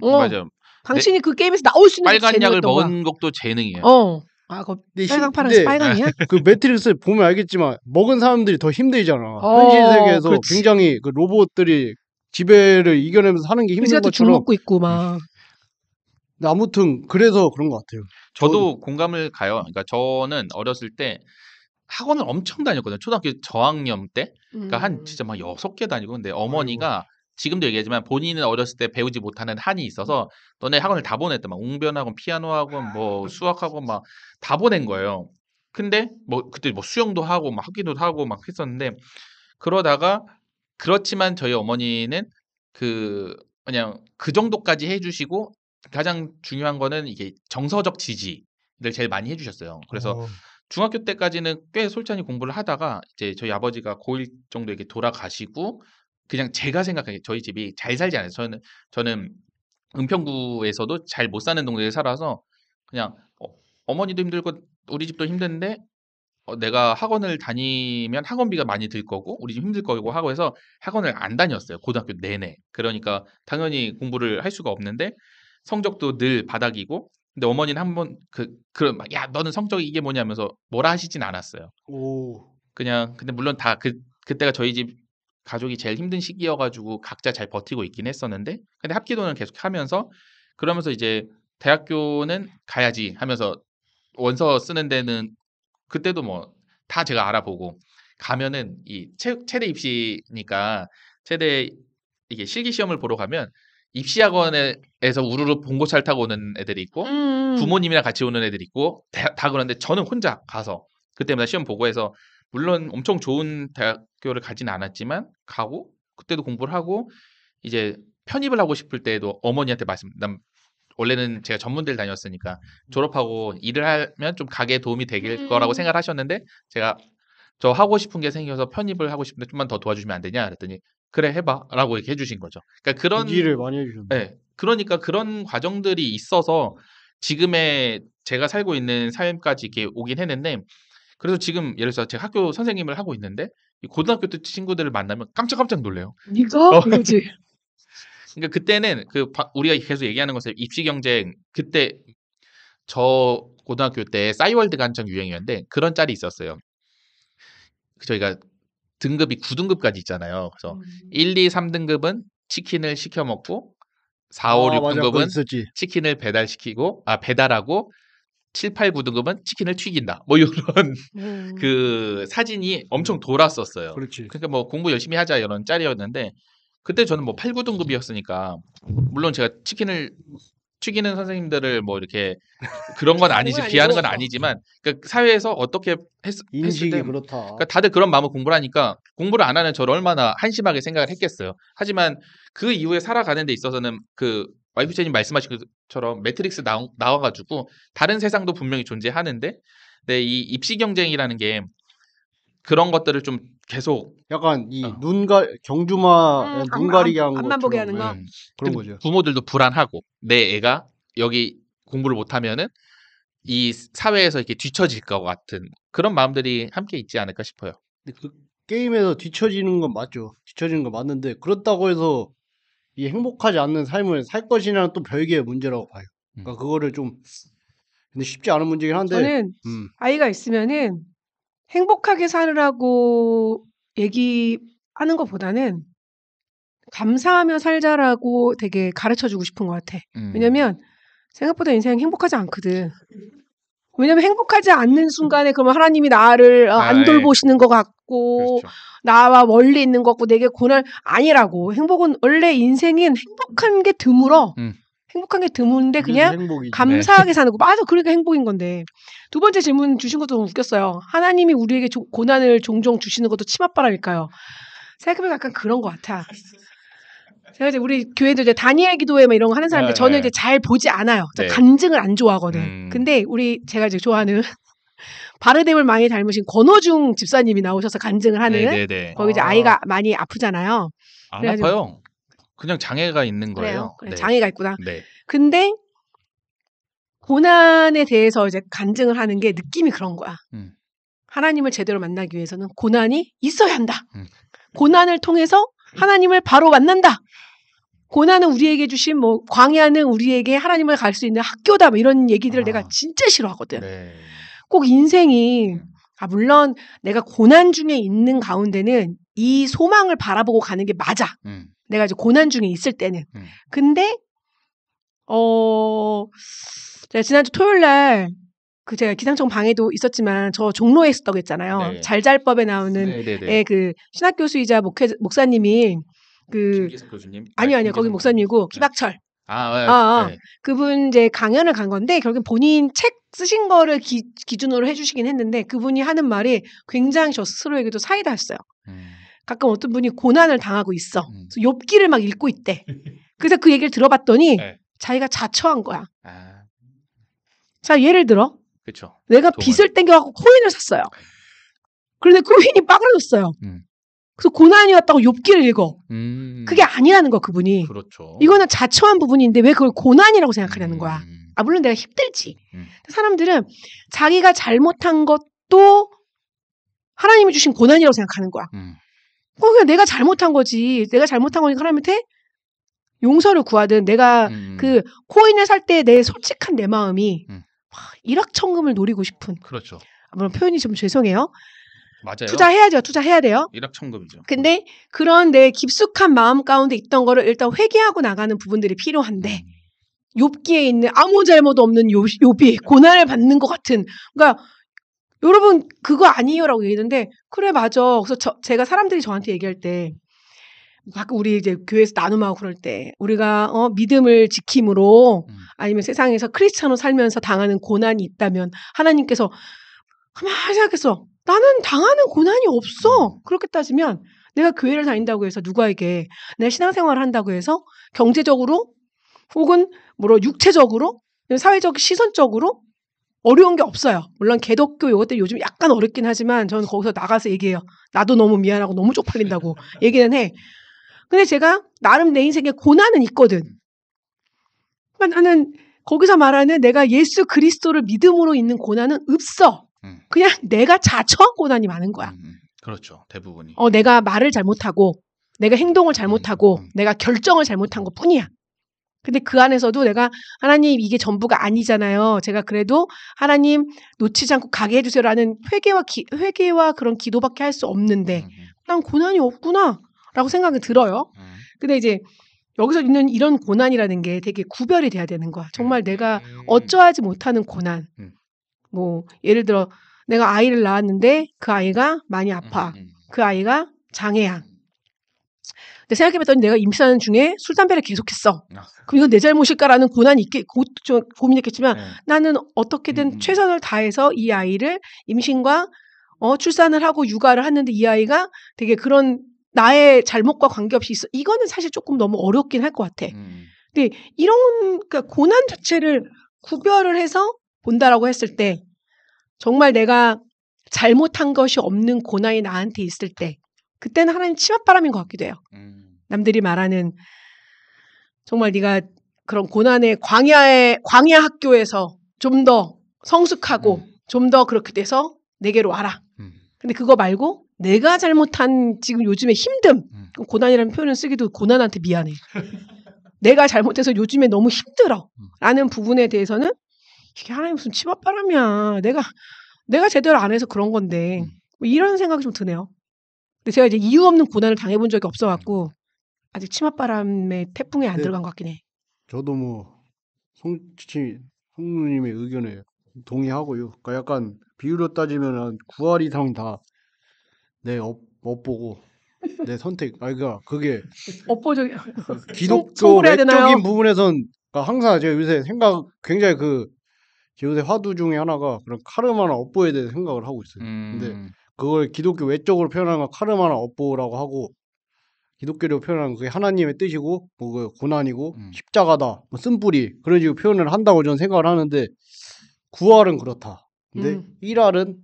맞아요. 당신이 그 게임에서 나올 수 있는 빨간 약을 먹은 것도 재능이에요. 빨강 파란색 빨강이야? 그 매트릭스 보면 알겠지만 먹은 사람들이 더 힘들잖아. 현실 세계에서 그렇지. 굉장히 그 로봇들이 지배를 이겨내면서 사는 게 힘든 것처럼. 죽 먹고 있고 막. 아무튼 그래서 그런 것 같아요. 저도 공감을 가요. 그러니까 저는 어렸을 때 학원을 엄청 다녔거든요. 초등학교 저학년 때. 그러니까 한 진짜 막 6개 다니고 근데 어머니가 지금도 얘기하지만 본인은 어렸을 때 배우지 못하는 한이 있어서 너네 학원을 다 보냈대. 막 웅변학원, 피아노 학원, 뭐 수학학원 막 다 보낸 거예요. 근데 뭐 그때 뭐 수영도 하고 막 학기도 하고 막 했었는데 그러다가 그렇지만 저희 어머니는 그냥 그 정도까지 해주시고 가장 중요한 거는 이게 정서적 지지를 제일 많이 해주셨어요. 그래서 중학교 때까지는 꽤 솔찬히 공부를 하다가 이제 저희 아버지가 고1 정도 이렇게 돌아가시고 그냥 제가 생각하기에 저희 집이 잘 살지 않아요. 저는 은평구에서도 잘 못 사는 동네에 살아서 그냥 어머니도 힘들고 우리 집도 힘든데 내가 학원을 다니면 학원비가 많이 들 거고 우리 집 힘들 거고 하고 해서 학원을 안 다녔어요. 고등학교 내내. 그러니까 당연히 공부를 할 수가 없는데 성적도 늘 바닥이고 근데 어머니는 한번 그런 막 야 너는 성적이 이게 뭐냐면서 뭐라 하시진 않았어요. 그냥 근데 물론 다 그때가 저희 집 가족이 제일 힘든 시기여가지고 각자 잘 버티고 있긴 했었는데 근데 합기도는 계속 하면서 그러면서 이제 대학교는 가야지 하면서 원서 쓰는 데는 그때도 뭐 다 제가 알아보고 가면은 이 체대 입시니까 체대 이게 실기 시험을 보러 가면 입시학원에서 우르르 봉고차를 타고 오는 애들이 있고 부모님이랑 같이 오는 애들이 있고 다 그런데 저는 혼자 가서 그때마다 시험 보고 해서 물론 엄청 좋은 대학교를 가진 않았지만 가고 그때도 공부를 하고 이제 편입을 하고 싶을 때도 어머니한테 난 원래는 제가 전문대를 다녔으니까 졸업하고 일을 하면 좀 가게에 도움이 될 거라고 생각을 하셨는데 제가 저 하고 싶은 게 생겨서 편입을 하고 싶은데 좀만 더 도와주시면 안 되냐 그랬더니 그래 해봐라고 이렇게 해주신 거죠. 그러니까 그런 일을 많이 해주셨네. 네, 그러니까 그런 과정들이 있어서 지금의 제가 살고 있는 삶까지 이렇게 오긴 했는데 그래서 지금 예를 들어서 제가 학교 선생님을 하고 있는데 고등학교 때 친구들을 만나면 깜짝깜짝 놀래요. 네가 그러지. 그러니까 그때는 우리가 계속 얘기하는 것은 입시 경쟁 그때 저 고등학교 때 싸이월드가 한창 유행이었는데 그런 짤이 있었어요. 저희가 등급이 9등급까지 있잖아요. 그래서 1, 2, 3등급은 치킨을 시켜 먹고 4, 5, 6등급은 치킨을 배달하고 7, 8, 9등급은 치킨을 튀긴다. 뭐 이런 그 사진이 엄청 돌았었어요. 그렇지. 그러니까 뭐 공부 열심히 하자 이런 짤이었는데 그때 저는 뭐 8, 9등급이었으니까 물론 제가 치킨을 튀기는 선생님들을 뭐 이렇게 그런 건 아니지 비하는 건 아니지만 그러니까 사회에서 어떻게 했을 때 그렇다. 그러니까 다들 그런 마음을 공부를 하니까 공부를 안 하는 저를 얼마나 한심하게 생각을 했겠어요. 하지만 그 이후에 살아가는 데 있어서는 그 와이프님 말씀하신 것처럼 매트릭스 나와가지고 다른 세상도 분명히 존재하는데 네, 이 입시 경쟁이라는 게 그런 것들을 좀 계속 약간 이 경주마 눈 가리게 하는 앞만 보게 하는 거 그런 거죠. 부모들도 불안하고 내 애가 여기 공부를 못하면은 이 사회에서 이렇게 뒤처질 것 같은 그런 마음들이 함께 있지 않을까 싶어요. 근데 그 게임에서 뒤처지는 건 맞죠. 뒤처지는 건 맞는데 그렇다고 해서 이 행복하지 않는 삶을 살 것이냐는 또 별개의 문제라고 봐요. 그러니까 그거를 좀 근데 쉽지 않은 문제긴 한데. 저는 아이가 있으면은 행복하게 살으라고 얘기하는 것보다는 감사하며 살자라고 되게 가르쳐주고 싶은 것 같아. 왜냐면 생각보다 인생 행복하지 않거든. 왜냐면 행복하지 않는 순간에 그러면 하나님이 나를 안 돌보시는 것 같고 그렇죠. 나와 멀리 있는 것 같고 내게 고난 아니라고. 행복은 원래 인생은 행복한 게 드물어. 행복한 게 드문데 그냥 행복이지. 감사하게 사는 거. 맞아. 그러니까 행복인 건데. 두 번째 질문 주신 것도 너무 웃겼어요. 하나님이 우리에게 고난을 종종 주시는 것도 치맛바람일까요? 생각해보면 약간 그런 것 같아. 제가 이제 우리 교회도 이제 다니엘 기도회 뭐 이런 거 하는 사람인데 저는 이제 잘 보지 않아요. 네. 간증을 안 좋아하거든. 근데 제가 이제 좋아하는 바르뎀을 많이 닮으신 권호중 집사님이 나오셔서 간증을 하는 네네네. 거기 이제 아이가 많이 아프잖아요. 안 아파요. 그냥 장애가 있는 거예요. 그래, 장애가 있구나. 네. 근데 고난에 대해서 이제 간증을 하는 게 느낌이 그런 거야. 하나님을 제대로 만나기 위해서는 고난이 있어야 한다. 고난을 통해서 하나님을 바로 만난다. 고난은 우리에게 주신 뭐 광야는 우리에게 하나님을 갈 수 있는 학교다. 뭐 이런 얘기들을 내가 진짜 싫어하거든. 네. 꼭 인생이 물론 내가 고난 중에 있는 가운데는 이 소망을 바라보고 가는 게 맞아. 내가 이제 고난 중에 있을 때는. 근데 제가 지난주 토요일 날 제가 기상청 방에도 있었지만 저 종로에 있었다고 했잖아요. 네. 잘잘법에 나오는 그 신학 교수이자 목사님이 김기석 교수님? 아니요. 거기 목사님이고 김학철. 네. 그분 이제 강연을 간 건데 결국 본인 책 쓰신 거를 기준으로 해주시긴 했는데 그분이 하는 말이 굉장히 저 스스로에게도 사이다였어요. 가끔 어떤 분이 고난을 당하고 있어. 그래서 욥기를 막 읽고 있대. 그래서 그 얘기를 들어봤더니 자기가 자처한 거야. 자, 예를 들어. 그쵸. 내가 빚을 땡겨갖고 코인을 샀어요. 그런데 코인이 빠그러졌어요. 그래서 고난이 왔다고 욥기를 읽어. 그게 아니라는 거 그분이. 그렇죠. 이거는 자처한 부분인데 왜 그걸 고난이라고 생각하냐는 거야. 물론 내가 힘들지. 사람들은 자기가 잘못한 것도 하나님이 주신 고난이라고 생각하는 거야. 그냥 내가 잘못한 거지. 내가 잘못한 거니까 하나님한테 용서를 구하든 내가 그 코인을 살 때 내 솔직한 내 마음이 일확천금을 노리고 싶은. 그렇죠. 물론 표현이 좀 죄송해요. 맞아요. 투자해야 돼요. 일확천금이죠. 근데 그런 내 깊숙한 마음 가운데 있던 거를 일단 회개하고 나가는 부분들이 필요한데 욥기에 있는 아무 잘못 없는 욥이 고난을 받는 것 같은. 그러니까 여러분 그거 아니에요라고 얘기했는데 그래 맞아. 그래서 제가 사람들이 저한테 얘기할 때 가끔 우리 이제 교회에서 나눔하고 그럴 때 우리가 믿음을 지킴으로 아니면 세상에서 크리스찬으로 살면서 당하는 고난이 있다면 하나님께서 가만히 생각했어. 나는 당하는 고난이 없어. 그렇게 따지면 내가 교회를 다닌다고 해서 누구에게 내가 신앙생활을 한다고 해서 경제적으로 혹은 육체적으로 사회적 시선적으로 어려운 게 없어요. 물론 개독교 이것들 요즘 약간 어렵긴 하지만 저는 거기서 나가서 얘기해요. 나도 너무 미안하고 너무 쪽팔린다고 얘기는 해. 근데 제가 나름 내 인생에 고난은 있거든. 그러니까 나는 거기서 말하는 내가 예수 그리스도를 믿음으로 있는 고난은 없어. 그냥 내가 자처한 고난이 많은 거야. 그렇죠. 대부분이. 내가 말을 잘못하고 내가 행동을 잘못하고 내가 결정을 잘못한 것 뿐이야. 근데 그 안에서도 내가 하나님 이게 전부가 아니잖아요. 제가 그래도 하나님 놓치지 않고 가게 해주세요라는 회개와 그런 기도밖에 할 수 없는데 난 고난이 없구나라고 생각이 들어요. 근데 이제 여기서 있는 이런 고난이라는 게 되게 구별이 돼야 되는 거야. 정말 내가 어쩌하지 못하는 고난. 뭐 예를 들어 내가 아이를 낳았는데 그 아이가 많이 아파. 그 아이가 장애야. 근데 생각해봤더니 내가 임신 중에 술, 담배를 계속했어. 그럼 이건 내 잘못일까라는 고난이 고민했겠지만 나는 어떻게든 최선을 다해서 이 아이를 임신과 출산을 하고 육아를 했는데 이 아이가 되게 그런 나의 잘못과 관계없이 있어. 이거는 사실 조금 너무 어렵긴 할 것 같아. 근데 이런 그러니까 고난 자체를 구별을 해서 본다라고 했을 때 정말 내가 잘못한 것이 없는 고난이 나한테 있을 때 그때는 하나님 치맛바람인 것 같기도 해요. 남들이 말하는 정말 네가 그런 고난의 광야 학교에서 좀 더 성숙하고 좀 더 그렇게 돼서 내게로 와라. 근데 그거 말고 내가 잘못한 지금 요즘에 힘듦 고난이라는 표현을 쓰기도 고난한테 미안해. 내가 잘못해서 요즘에 너무 힘들어 라는 부분에 대해서는 이게 하나님 무슨 치맛바람이야. 내가 제대로 안 해서 그런 건데 뭐 이런 생각이 좀 드네요. 근데 제가 이제 이유 없는 고난을 당해본 적이 없어갖고 아직 치맛바람의 태풍에 안 네. 들어간 것 같긴 해. 저도 뭐 성누님의 의견에 동의하고요. 그러니까 약간 비율로 따지면 한 9할 이상 다 내 업보고 내 선택. 그러니까 그게 업보적인 기독교 송구를 해야 되나요? 외적인 부분에선 그러니까 항상 제가 요새 생각 굉장히 제 요새 화두 중에 하나가 그런 카르마나 업보에 대해 생각을 하고 있어요. 근데 그걸 기독교 외적으로 표현하는 건 카르마나 업보라고 하고 기독교로 표현하는 그게 하나님의 뜻이고 뭐 그 고난이고 십자가다 뭐 쓴뿌리 그런 식으로 표현을 한다고 저는 생각을 하는데 9할은 그렇다. 근데 1할은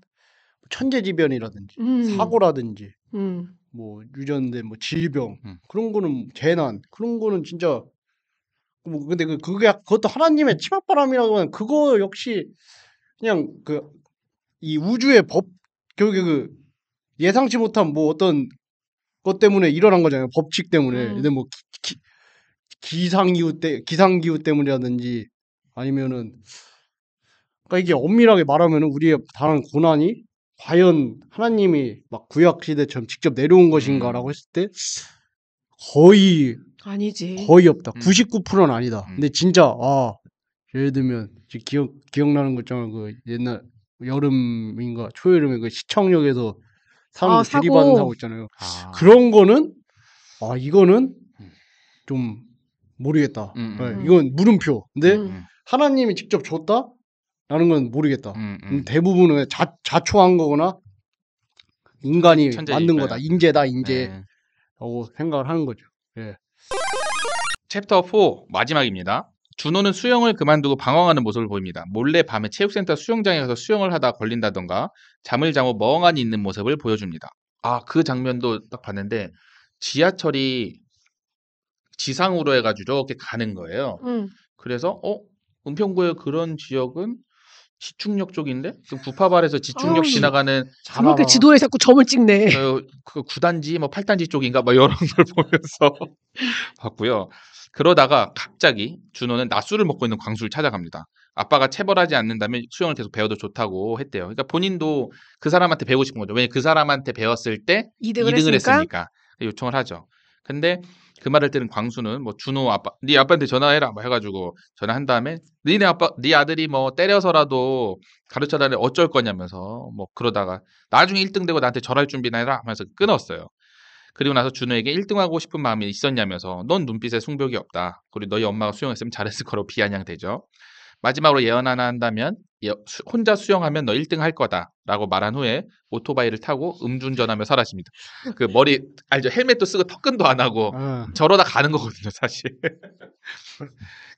천재지변이라든지 사고라든지 뭐 유전된 뭐 질병 그런 거는 재난 그런 거는 진짜 뭐 근데 그것도 하나님의 치맛바람이라고 하면 그거 역시 그냥 이 우주의 법 결국에 예상치 못한 뭐 어떤 것 때문에 일어난 거잖아요. 법칙 때문에. 근데 뭐 기상기후 때문이라든지 아니면은 그러니까 이게 엄밀하게 말하면은 우리의 다른 고난이 과연 하나님이 막 구약 시대처럼 직접 내려온 것인가라고 했을 때 거의 없다. 99%는 아니다. 근데 진짜 예를 들면 기억나는 거 있잖아요. 그 옛날 여름인가 초여름에 그 시청역에서 사람들 들이받은 사고 있잖아요. 그런 거는 이거는 좀 모르겠다. 네, 이건 물음표. 근데 하나님이 직접 줬다? 라는 건 모르겠다. 대부분은 자초한 거거나 인간이 만든 거다. 인재다, 라고 생각을 하는 거죠. 예. 챕터 4 마지막입니다. 준호는 수영을 그만두고 방황하는 모습을 보입니다. 몰래 밤에 체육센터 수영장에 가서 수영을 하다 걸린다던가 잠을 자고 멍하니 있는 모습을 보여줍니다. 그 장면도 딱 봤는데 지하철이 지상으로 해가지고 이렇게 가는 거예요. 그래서 은평구의 그런 지역은 지축역 쪽인데 부파발에서 지축역 지나가는 그렇게 지도에 자꾸 점을 찍네. 그 9단지 뭐 8단지 쪽인가 뭐 이런 걸 보면서 봤고요. 그러다가 갑자기 준호는 낮술을 먹고 있는 광수를 찾아갑니다. 아빠가 체벌하지 않는다면 수영을 계속 배워도 좋다고 했대요. 그러니까 본인도 그 사람한테 배우고 싶은 거죠. 왜냐면 그 사람한테 배웠을 때 2등을 했으니까 요청을 하죠. 근데 그 말을 들은 광수는 뭐 준호 아빠, 네 아빠한테 전화해라 뭐 해가지고 전화한 다음에 네 아들이 뭐 때려서라도 가르쳐달래 어쩔 거냐면서 뭐 그러다가 나중에 1등 되고 나한테 절할 준비나 해라 하면서 끊었어요. 그리고 나서 준호에게 1등하고 싶은 마음이 있었냐면서 넌 눈빛에 승벽이 없다. 그리고 너희 엄마가 수영했으면 잘했을 거라고 비아냥대죠. 마지막으로 예언 하나 한다면 혼자 수영하면 너 1등 할 거다 라고 말한 후에 오토바이를 타고 음주운전하며 사라집니다. 그 머리 알죠? 헬멧도 쓰고 턱끈도 안 하고 저러다 가는 거거든요 사실.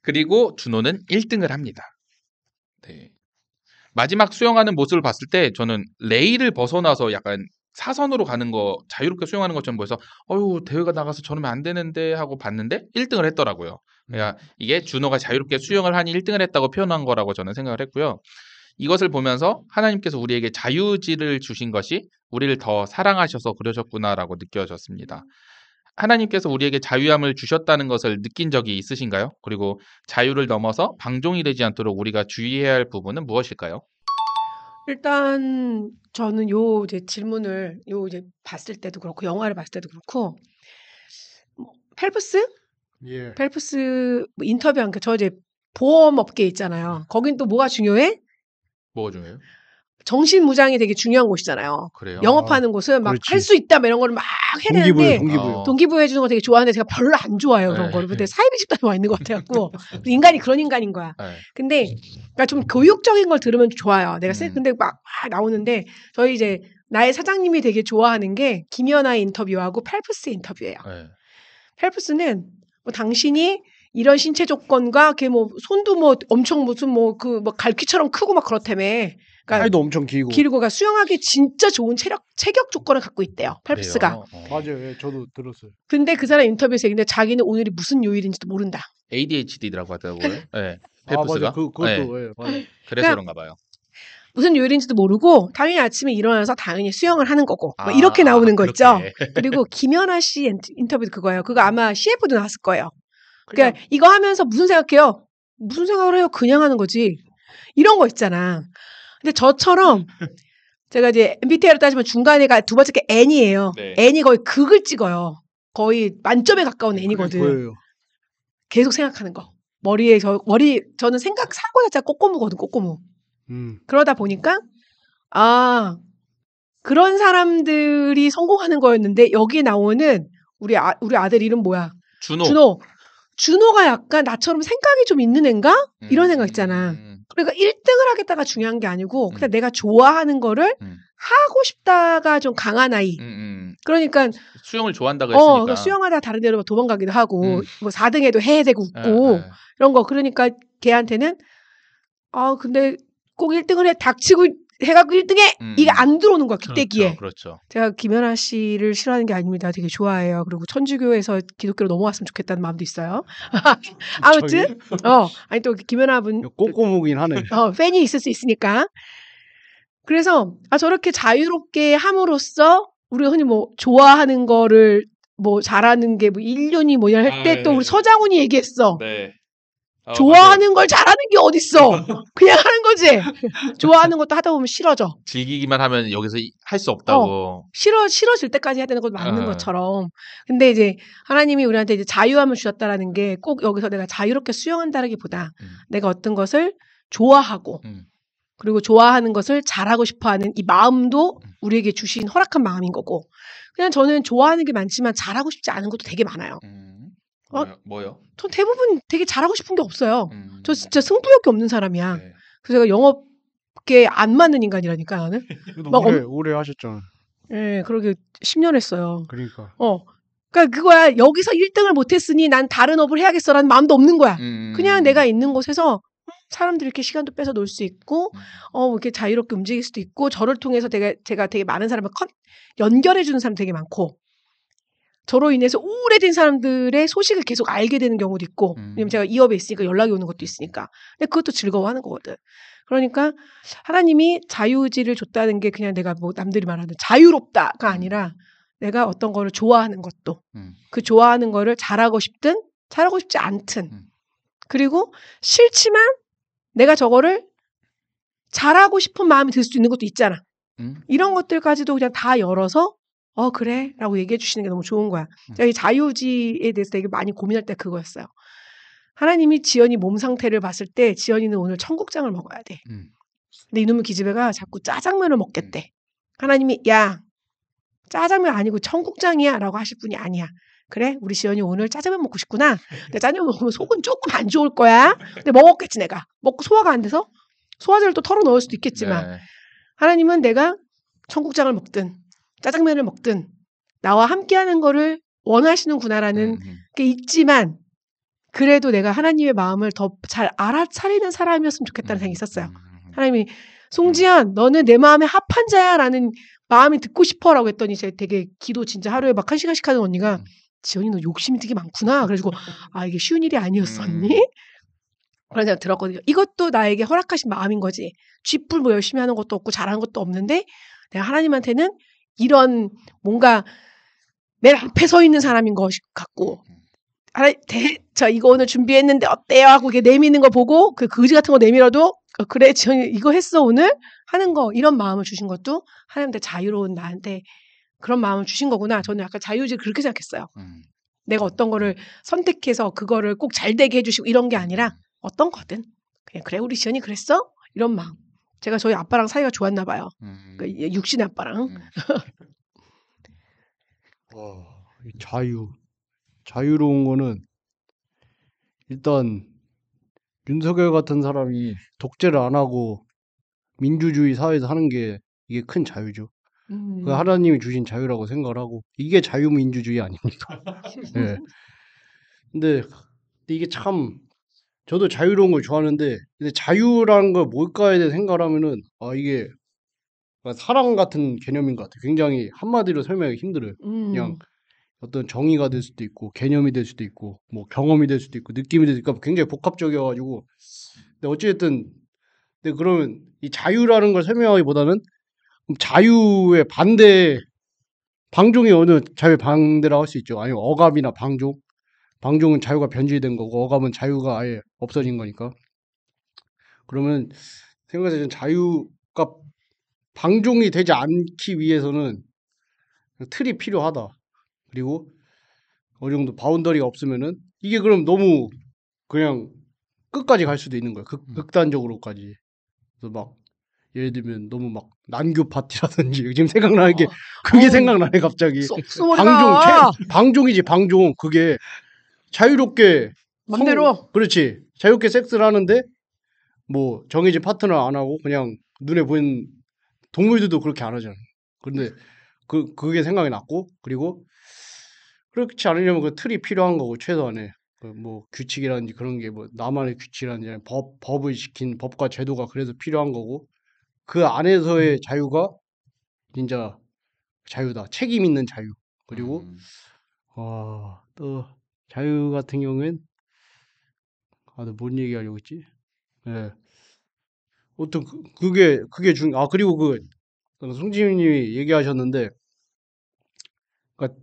그리고 준호는 1등을 합니다. 네. 마지막 수영하는 모습을 봤을 때 저는 레일을 벗어나서 약간 사선으로 가는 거 자유롭게 수영하는 것처럼 보여서 대회가 나가서 저러면 안 되는데 하고 봤는데 1등을 했더라고요. 그러니까 이게 준호가 자유롭게 수영을 하니 1등을 했다고 표현한 거라고 저는 생각을 했고요. 이것을 보면서 하나님께서 우리에게 자유의지를 주신 것이 우리를 더 사랑하셔서 그러셨구나라고 느껴졌습니다. 하나님께서 우리에게 자유함을 주셨다는 것을 느낀 적이 있으신가요? 그리고 자유를 넘어서 방종이 되지 않도록 우리가 주의해야 할 부분은 무엇일까요? 일단 저는 이제 질문을 이제 봤을 때도 그렇고 영화를 봤을 때도 그렇고 펠프스 뭐 인터뷰한 저 이제 보험업계 있잖아요. 거긴 또 뭐가 중요해? 뭐가 중요해요? 정신무장이 되게 중요한 곳이잖아요. 그래요? 영업하는 곳은 막 할 수 있다 이런 거를 막 해야 되는데 동기부여 해주는 거 되게 좋아하는데 제가 별로 안 좋아해요. 그런 거를. 근데 사이비 집단에 와 있는 것 같아갖고 인간이 그런 인간인 거야. 근데 그러니까 좀 교육적인 걸 들으면 좋아요. 내가 근데 막 나오는데 저희 이제 나의 사장님이 되게 좋아하는 게 김연아의 인터뷰하고 펠프스의 인터뷰예요. 펠프스는 뭐 당신이 이런 신체 조건과 걔 뭐 손도 뭐 엄청 무슨 뭐 갈퀴처럼 크고 막 그렇다며. 그러니까 팔도 엄청 길고. 그러니까 수영하기 진짜 좋은 체격 조건을 갖고 있대요. 펠프스가. 맞아요. 예, 저도 들었어요. 근데 그 사람 인터뷰에서 얘기했는데 자기는 오늘이 무슨 요일인지도 모른다. ADHD라고 하더라고요. 네. 펠프스가. 맞아. 그것도 맞아요. 그래서 그런가 봐요. 무슨 요일인지도 모르고 당연히 아침에 일어나서 당연히 수영을 하는 거고 뭐 이렇게 나오는 거 있죠. 그리고 김연아 씨 인터뷰도 그거예요. 그거 아마 CF도 나왔을 거예요. 그러니까 이거 하면서 무슨 생각해요? 무슨 생각을 해요? 그냥 하는 거지. 이런 거 있잖아. 근데 저처럼 제가 이제 MBTI로 따지면 중간에가 두 번째 게 N이에요. 네. N이 거의 극을 찍어요. 거의 만점에 가까운 N이거든. 보여요. 계속 생각하는 거. 저는 사고 자체가 꼬꼬무거든, 꼬꼬무. 그러다 보니까, 그런 사람들이 성공하는 거였는데, 여기 나오는 우리 아들 이름 뭐야? 준호가 약간 나처럼 생각이 좀 있는 애인가? 이런 생각 있잖아. 그러니까 1등을 하겠다가 중요한 게 아니고, 그냥 내가 좋아하는 거를 하고 싶다가 좀 강한 아이. 그러니까 수영을 좋아한다고 했으니까. 그러니까 수영하다 다른 데로 도망가기도 하고 뭐 4등에도 해대고 웃고 이런 거. 그러니까 걔한테는 근데 꼭 1등을 닥치고 해갖고 1등에 이게 안 들어오는 거야 귓대기에. 그렇죠. 제가 김연아 씨를 싫어하는 게 아닙니다. 되게 좋아해요. 그리고 천주교에서 기독교로 넘어왔으면 좋겠다는 마음도 있어요. 아무튼 아니 또 김연아 분 꼬꼬무긴 하네. 팬이 있을 수 있으니까. 그래서 저렇게 자유롭게 함으로써 우리가 흔히 뭐 좋아하는 거를 뭐 잘하는 게 뭐 인륜이 뭐 이런 할 때 또 우리 서장훈이 얘기했어. 네. 좋아하는 걸 잘하는 게 어딨어. 그냥 하는 거지. 좋아하는 것도 하다 보면 싫어져. 즐기기만 하면 여기서 할 수 없다고. 싫어질 때까지 해야 되는 건 맞는 것처럼. 근데 이제 하나님이 우리한테 이제 자유함을 주셨다라는 게 꼭 여기서 내가 자유롭게 수용한다라기보다 내가 어떤 것을 좋아하고 그리고 좋아하는 것을 잘하고 싶어하는 이 마음도 우리에게 주신 허락한 마음인 거고. 그냥 저는 좋아하는 게 많지만 잘하고 싶지 않은 것도 되게 많아요. 뭐요? 전 대부분 되게 잘하고 싶은 게 없어요. 저 진짜 승부욕이 없는 사람이야. 네. 그래서 제가 영업계 안 맞는 인간이라니까 나는. 막 오래 하셨잖아. 네, 그러게 10년 했어요. 그러니까. 그러니까 그거야. 여기서 1등을 못했으니 난 다른 업을 해야겠어라는 마음도 없는 거야. 그냥 내가 있는 곳에서 사람들이 이렇게 시간도 뺏어 놀 수 있고, 이렇게 자유롭게 움직일 수도 있고, 저를 통해서 제가 되게 많은 사람을 연결해주는 사람 되게 많고, 저로 인해서 오래된 사람들의 소식을 계속 알게 되는 경우도 있고, 왜냐면 제가 이 업에 있으니까 연락이 오는 것도 있으니까. 근데 그것도 즐거워하는 거거든. 그러니까 하나님이 자유의지를 줬다는 게 그냥 내가 뭐 남들이 말하는 자유롭다가 아니라 내가 어떤 거를 좋아하는 것도, 그 좋아하는 거를 잘하고 싶든 잘하고 싶지 않든, 그리고 싫지만 내가 저거를 잘하고 싶은 마음이 들 수 있는 것도 있잖아. 이런 것들까지도 그냥 다 열어서 그래 라고 얘기해 주시는 게 너무 좋은 거야. 제가 이 자유지에 대해서 되게 많이 고민할 때 그거였어요. 하나님이 지연이 몸 상태를 봤을 때 지연이는 오늘 청국장을 먹어야 돼. 근데 이놈의 기집애가 자꾸 짜장면을 먹겠대. 하나님이 야 짜장면 아니고 청국장이야 라고 하실 분이 아니야. 그래 우리 지연이 오늘 짜장면 먹고 싶구나. 근데 짜장면 먹으면 속은 조금 안 좋을 거야. 근데 먹었겠지 내가. 먹고 소화가 안 돼서 소화제를 또 털어 넣을 수도 있겠지만 하나님은 내가 청국장을 먹든 짜장면을 먹든 나와 함께하는 거를 원하시는구나라는 게 있지만 그래도 내가 하나님의 마음을 더 잘 알아차리는 사람이었으면 좋겠다는 생각이 있었어요. 하나님이 송지연 너는 내 마음에 합한 자야 라는 마음이 듣고 싶어 라고 했더니 제가 되게 기도 진짜 하루에 막 1시간씩 하는 언니가 지연이 너 욕심이 되게 많구나. 그래가지고 이게 쉬운 일이 아니었었니? 그런 생각 들었거든요. 이것도 나에게 허락하신 마음인 거지. 쥐뿔 뭐 열심히 하는 것도 없고 잘하는 것도 없는데 내가 하나님한테는 이런 뭔가 맨 앞에 서 있는 사람인 것 같고 저 이거 오늘 준비했는데 어때요? 하고 이렇게 내미는 거 보고 그 거지 같은 거 내밀어도 그래 지연이 이거 했어 오늘? 하는 거 이런 마음을 주신 것도 하나님한테 자유로운 나한테 그런 마음을 주신 거구나. 저는 약간 자유의지를 그렇게 생각했어요. 내가 어떤 거를 선택해서 그거를 꼭 잘 되게 해주시고 이런 게 아니라 어떤 거든 그냥 그래 우리 지연이 그랬어? 이런 마음. 제가 저희 아빠랑 사이가 좋았나 봐요. 그러니까 육신의 아빠랑. 자유로운 거는 일단 윤석열 같은 사람이 독재를 안 하고 민주주의 사회에서 하는 게 이게 큰 자유죠. 그 하나님이 주신 자유라고 생각을 하고 이게 자유민주주의 아닙니까? 네. 근데 이게 참 저도 자유로운 걸 좋아하는데 근데 자유라는 걸 뭘까에 대해 생각을 하면은 이게 사랑 같은 개념인 것 같아요. 굉장히 한마디로 설명하기 힘들어요. 그냥 어떤 정의가 될 수도 있고 개념이 될 수도 있고 뭐 경험이 될 수도 있고 느낌이 될 수도 있고 굉장히 복합적이어가지고 근데 어찌됐든 근데 그러면 이 자유라는 걸 설명하기보다는 자유의 반대 방종이 어느 자유의 반대라고 할 수 있죠. 아니면 억압이나 방종은 자유가 변질된 거고 억압은 자유가 아예 없어진 거니까 그러면 생각해서 자유가 방종이 되지 않기 위해서는 틀이 필요하다. 그리고 어느 정도 바운더리가 없으면은 이게 그럼 너무 그냥 끝까지 갈 수도 있는 거야. 극단적으로까지. 그래서 막 예를 들면 너무 막 난교 파티라든지 지금 생각나는 게 그게 생각나네 갑자기. 방종이지 방종. 그게 자유롭게 맘대로. 그렇지. 자유롭게 섹스를 하는데 뭐 정해진 파트너 안 하고 그냥 눈에 보이는 동물들도 그렇게 안 하잖아. 근데 그게 생각이 났고 그리고 그렇지 않으려면 그 틀이 필요한 거고 최소한의 그 뭐 규칙이라든지 그런 게 뭐 나만의 규칙이라든지 법을 지킨 법과 제도가 그래서 필요한 거고 그 안에서의 자유가 진짜 자유다. 책임 있는 자유. 그리고 또 자유 같은 경우엔 뭔 얘기하려고 했지? 예. 어떤 그게 그리고 송지민님이 얘기하셨는데 그러니까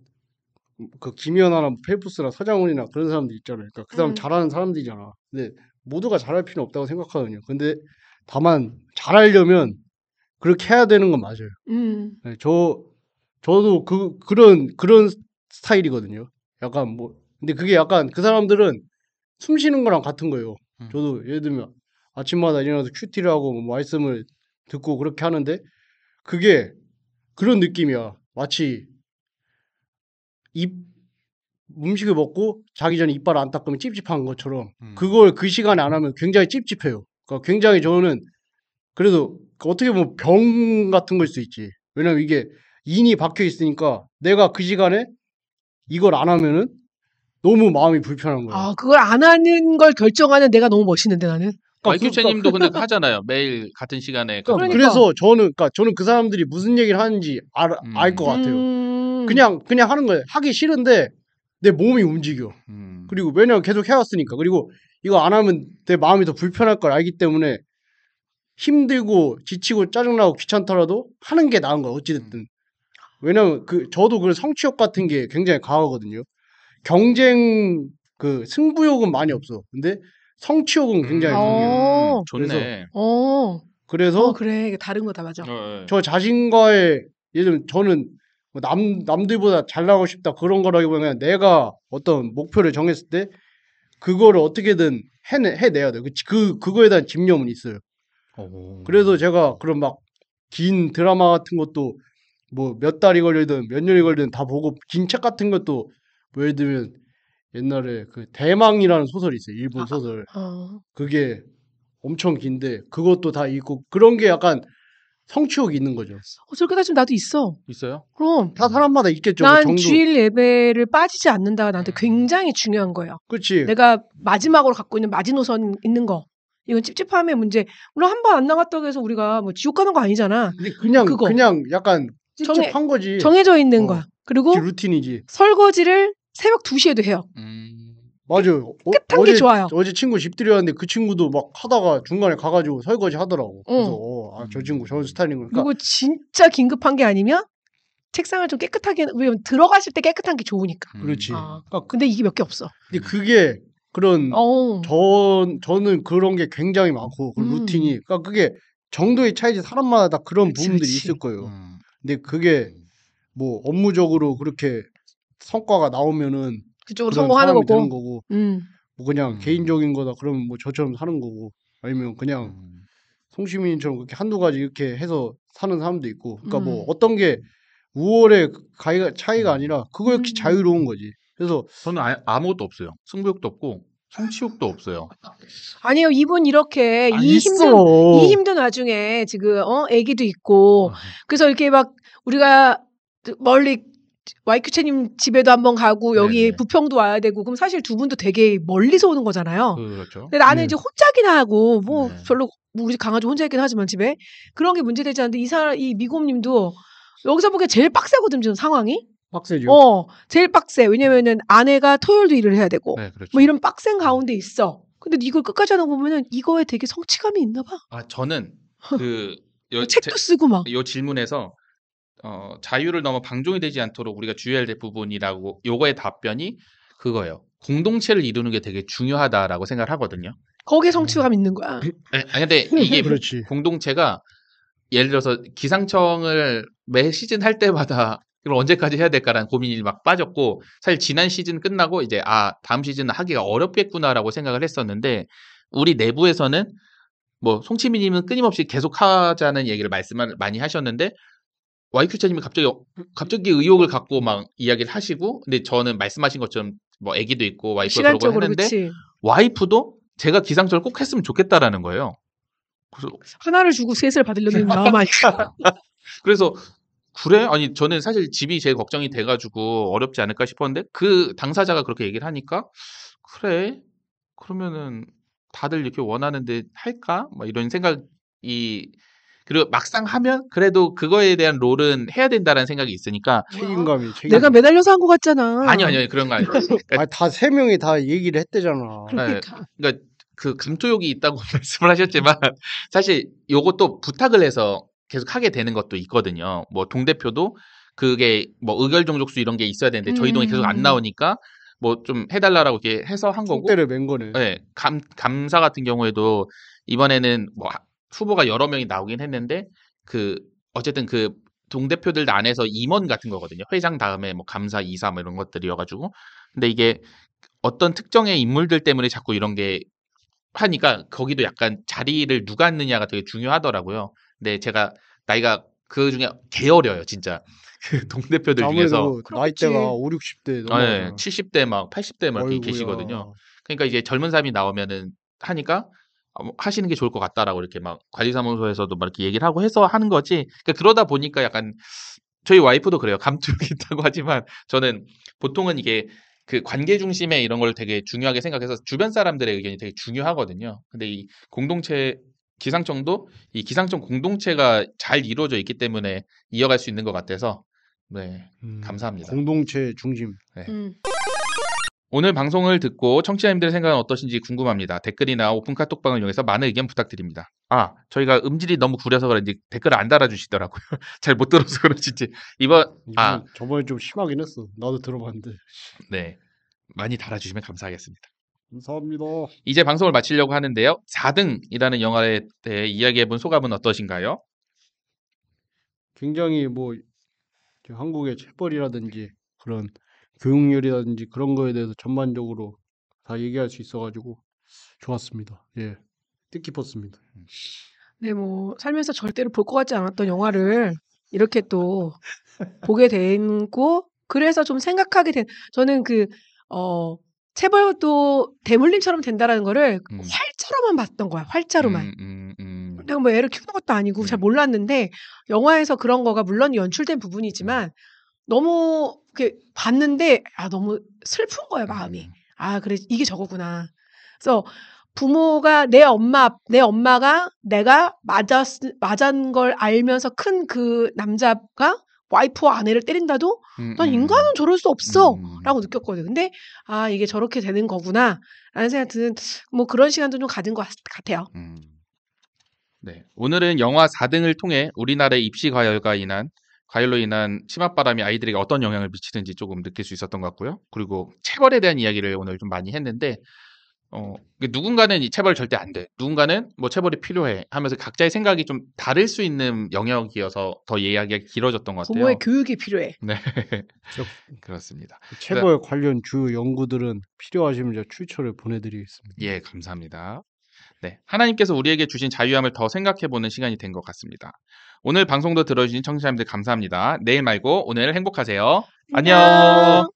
그 김연아나 펠프스나 서장훈이나 그런 사람들 있잖아요. 그러니까 그 사람 잘하는 사람들이잖아. 근데 모두가 잘할 필요는 없다고 생각하거든요. 근데 다만 잘하려면 그렇게 해야 되는 건 맞아요. 네, 저도 그런 스타일이거든요. 약간 뭐 근데 그게 약간 그 사람들은 숨 쉬는 거랑 같은 거예요. 저도 예를 들면 아침마다 일어나서 큐티를 하고 뭐 말씀을 듣고 그렇게 하는데 그게 그런 느낌이야. 마치 음식을 먹고 자기 전에 이빨 안 닦으면 찝찝한 것처럼 그걸 그 시간에 안 하면 굉장히 찝찝해요. 그러니까 굉장히 저는 그래도 어떻게 보면 병 같은 걸 수 있지. 왜냐면 이게 인이 박혀 있으니까 내가 그 시간에 이걸 안 하면은 너무 마음이 불편한 거예요. 그걸 안 하는 걸 결정하는 내가 너무 멋있는데 나는. YQ채님도 근데 하잖아요. 매일 같은 시간에. 그래서 저는 그 사람들이 무슨 얘기를 하는지 알 것 같아요. 그냥 하는 거예요. 하기 싫은데 내 몸이 움직여. 그리고 왜냐면 계속 해왔으니까. 그리고 이거 안 하면 내 마음이 더 불편할 걸 알기 때문에 힘들고 지치고 짜증나고 귀찮더라도 하는 게 나은 거야. 어찌됐든. 왜냐면 저도 그 성취욕 같은 게 굉장히 강하거든요. 경쟁 승부욕은 많이 없어. 근데 성취욕은 굉장히 강해요. 좋네. 그래서 그래. 이게 다른 거다 맞아. 저 자신과의 예를 들면 저는 뭐 남들보다 잘나가고 싶다 그런 거라기보다는 내가 어떤 목표를 정했을 때 그거를 어떻게든 해내야 돼요. 그거에 대한 집념은 있어요. 그래서 제가 그런 막 긴 드라마 같은 것도 뭐 몇 달이 걸리든 몇 년이 걸리든 다 보고 긴 책 같은 것도 뭐 예를 들면 옛날에 그 대망이라는 소설이 있어요. 일본 소설. 그게 엄청 긴데 그것도 다 읽고 그런 게 약간 성취욕이 있는 거죠. 저렇게 따지면 나도 있어. 있어요? 그럼. 다 사람마다 있겠죠. 난 정도. 주일 예배를 빠지지 않는다가 나한테 굉장히 중요한 거예요. 그렇지. 내가 마지막으로 갖고 있는 마지노선 있는 거. 이건 찝찝함의 문제. 물론 한 번 안 나갔다고 해서 우리가 뭐 지옥 가는 거 아니잖아. 근데 그냥 약간 찝찝한 거지. 정해져 있는 거야. 그리고 루틴이지. 설거지를 새벽 2시에도 해요. 맞아요. 깨끗한 게 좋아요. 어제 친구 집 들여왔는데 그 친구도 막 하다가 중간에 가가지고 설거지 하더라고. 그래서 저 친구 저런 스타일인 거니까. 그리고 진짜 긴급한 게 아니면 책상을 좀 깨끗하게 왜냐면 들어가실 때 깨끗한 게 좋으니까. 그렇지. 근데 이게 몇 개 없어. 근데 그게 그런 저는 그런 게 굉장히 많고 그 루틴이 그러니까 그게 정도의 차이지 사람마다 다 그런 부분들이 있을 거예요. 근데 그게 뭐 업무적으로 그렇게 성과가 나오면은 그쪽으로 성공하는 거고. 되는 거고 뭐 그냥 개인적인 거다 그러면 뭐 저처럼 사는 거고 아니면 그냥 송시민처럼 그렇게 한두 가지 이렇게 해서 사는 사람도 있고 그러니까 뭐 어떤 게 우월의 차이가 아니라 그거 역시 자유로운 거지. 그래서 저는 아무것도 없어요. 승부욕도 없고 성취욕도 없어요. 아니요, 이분 이렇게 이 힘든 와중에 지금 아기도 있고 그래서 이렇게 막 우리가 멀리 YQ채님 집에도 한번 가고 여기 네네. 부평도 와야 되고 그럼 사실 두 분도 되게 멀리서 오는 거잖아요. 그렇죠. 근데 나는 이제 혼자긴 하고 뭐 네. 별로 우리 강아지 혼자 있긴 하지만 집에 그런 게 문제되지 않는데 이 미곰님도 여기서 보기에 제일 빡세거든 지금 상황이. 빡세죠. 제일 빡세. 왜냐면은 아내가 토요일도 일을 해야 되고 네, 그렇죠. 뭐 이런 빡센 가운데 있어. 근데 이걸 끝까지 하다 보면은 이거에 되게 성취감이 있나 봐. 저는 책도 쓰고 막. 요 질문에서 자유를 넘어 방종이 되지 않도록 우리가 주의해야 될 부분이라고 요거의 답변이 그거예요. 공동체를 이루는 게 되게 중요하다라고 생각을 하거든요. 거기에 성취감 있는 거야. 아니 근데 이게 그렇지. 공동체가 예를 들어서 기상청을 매 시즌 할 때마다 이걸 언제까지 해야 될까라는 고민이 막 빠졌고 사실 지난 시즌 끝나고 이제 다음 시즌은 하기가 어렵겠구나라고 생각을 했었는데 우리 내부에서는 뭐 송치미님은 끊임없이 계속 하자는 얘기를 말씀을 많이 하셨는데 YQ차님이 갑자기 의욕을 갖고 막 이야기를 하시고 근데 저는 말씀하신 것처럼 뭐 아기도 있고 와이프가 그러고 시간적으로 했는데 그치. 와이프도 제가 기상청을 꼭 했으면 좋겠다라는 거예요. 하나를 주고 셋을 받으려는 마음 아닐까. 그래서 그래? 아니 저는 사실 집이 제일 걱정이 돼가지고 어렵지 않을까 싶었는데 그 당사자가 그렇게 얘기를 하니까 그래? 그러면은 다들 이렇게 원하는데 할까? 막 이런 생각이 그리고 막상 하면 그래도 그거에 대한 롤은 해야 된다라는 생각이 있으니까 책임감이. 내가 매달려서 한 것 같잖아. 아니요 그런 거 아니에요. 그러니까, 다 세 명이 다 얘기를 했대잖아. 그러니까. 그러니까 그 감토욕이 있다고 말씀을 하셨지만 사실 요것도 부탁을 해서 계속 하게 되는 것도 있거든요. 뭐 동대표도 그게 뭐 의결 종족수 이런 게 있어야 되는데 저희 동에 계속 안 나오니까 뭐 좀 해달라고 이렇게 해서 한 거고. 때를 맨 거네. 네, 감사 같은 경우에도 이번에는 뭐 후보가 여러 명이 나오긴 했는데 그 어쨌든 그 동대표들 안에서 임원 같은 거거든요. 회장 다음에 뭐 감사, 이사 뭐 이런 것들이어가지고 근데 이게 어떤 특정의 인물들 때문에 자꾸 이런 게 하니까 거기도 약간 자리를 누가 앉느냐가 되게 중요하더라고요. 근데 제가 나이가 그 중에 개 어려요, 진짜. 그 동대표들 중에서. 아무래도 나이대가 5, 60대 넘어가잖아. 70대 막 80대 막 이렇게 어이구야. 계시거든요. 그러니까 이제 젊은 사람이 나오면은 하니까 하시는 게 좋을 것 같다라고 이렇게 막 관리사무소에서도 막 이렇게 얘기를 하고 해서 하는 거지. 그러니까 그러다 보니까 약간 저희 와이프도 그래요. 감투욕이 있다고 하지만 저는 보통은 이게 그 관계 중심의 이런 걸 되게 중요하게 생각해서 주변 사람들의 의견이 되게 중요하거든요. 근데 이 공동체 기상청도 이 기상청 공동체가 잘 이루어져 있기 때문에 이어갈 수 있는 것 같아서 네 감사합니다. 공동체 중심. 네. 오늘 방송을 듣고 청취자님들의 생각은 어떠신지 궁금합니다. 댓글이나 오픈 카톡방을 이용해서 많은 의견 부탁드립니다. 저희가 음질이 너무 구려서 그런지 댓글을 안 달아주시더라고요. 잘 못 들어서 그런지 저번에 좀 심하긴 했어. 나도 들어봤는데. 네 많이 달아주시면 감사하겠습니다. 감사합니다. 이제 방송을 마치려고 하는데요. 4등이라는 영화에 대해 이야기해본 소감은 어떠신가요? 굉장히 뭐 한국의 체벌이라든지 그런 교육열이라든지 그런 거에 대해서 전반적으로 다 얘기할 수 있어가지고 좋았습니다. 예, 뜻깊었습니다. 네, 뭐 살면서 절대로 볼 것 같지 않았던 영화를 이렇게 또 보게 되고 그래서 좀 생각하게 된 저는 체벌도 대물림처럼 된다라는 거를 활자로만 봤던 거야. 활자로만. 내가 뭐 애를 키우는 것도 아니고 잘 몰랐는데 영화에서 그런 거가 물론 연출된 부분이지만 너무 이렇게 봤는데 너무 슬픈 거예요, 마음이. 그래 이게 저거구나. 그래서 부모가 내 엄마가 내가 맞은 걸 알면서 큰 그 남자가 와이프와 아내를 때린다도 난 인간은 저럴 수 없어 라고 느꼈거든. 근데 이게 저렇게 되는 거구나 라는 생각이 드는 뭐 그런 시간도 좀 가진 것 같아요. 네, 오늘은 영화 4등을 통해 우리나라의 입시 과열로 인한 심합바람이 아이들에게 어떤 영향을 미치는지 조금 느낄 수 있었던 것 같고요. 그리고 체벌에 대한 이야기를 오늘 좀 많이 했는데 누군가는 이 체벌 절대 안 돼. 누군가는 뭐 체벌이 필요해 하면서 각자의 생각이 좀 다를 수 있는 영역이어서 더 이야기가 길어졌던 것 같아요. 부모의 교육이 필요해. 네, 그렇습니다. 체벌 관련 주요 연구들은 필요하시면 출처를 보내드리겠습니다. 예, 감사합니다. 네, 하나님께서 우리에게 주신 자유함을 더 생각해보는 시간이 된 것 같습니다. 오늘 방송도 들어주신 청취자님들 감사합니다. 내일 말고 오늘 행복하세요. 안녕.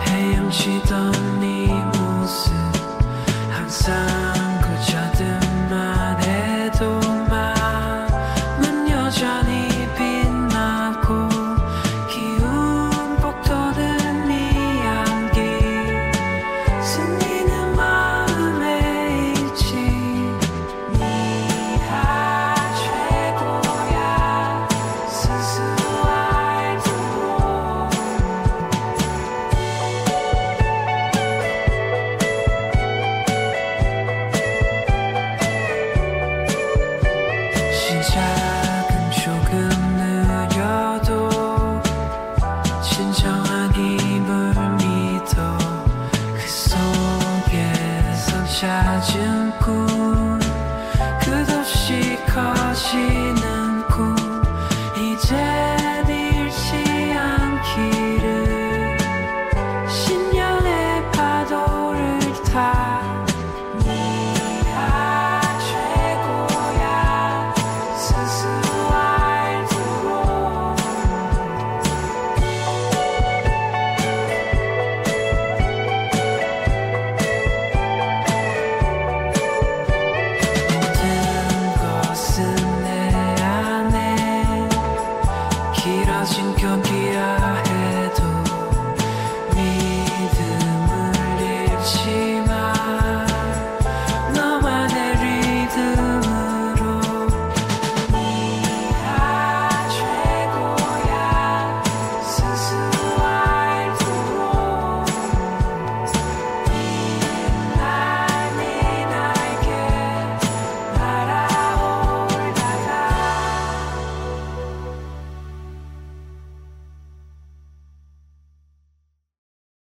헤엄치던 네 모습 항상 그저들만 해도 마음은 여전히 빛나고 기운 폭도는 네 향기 스미는 마음에 있지 네가 최고야 스스로 진짜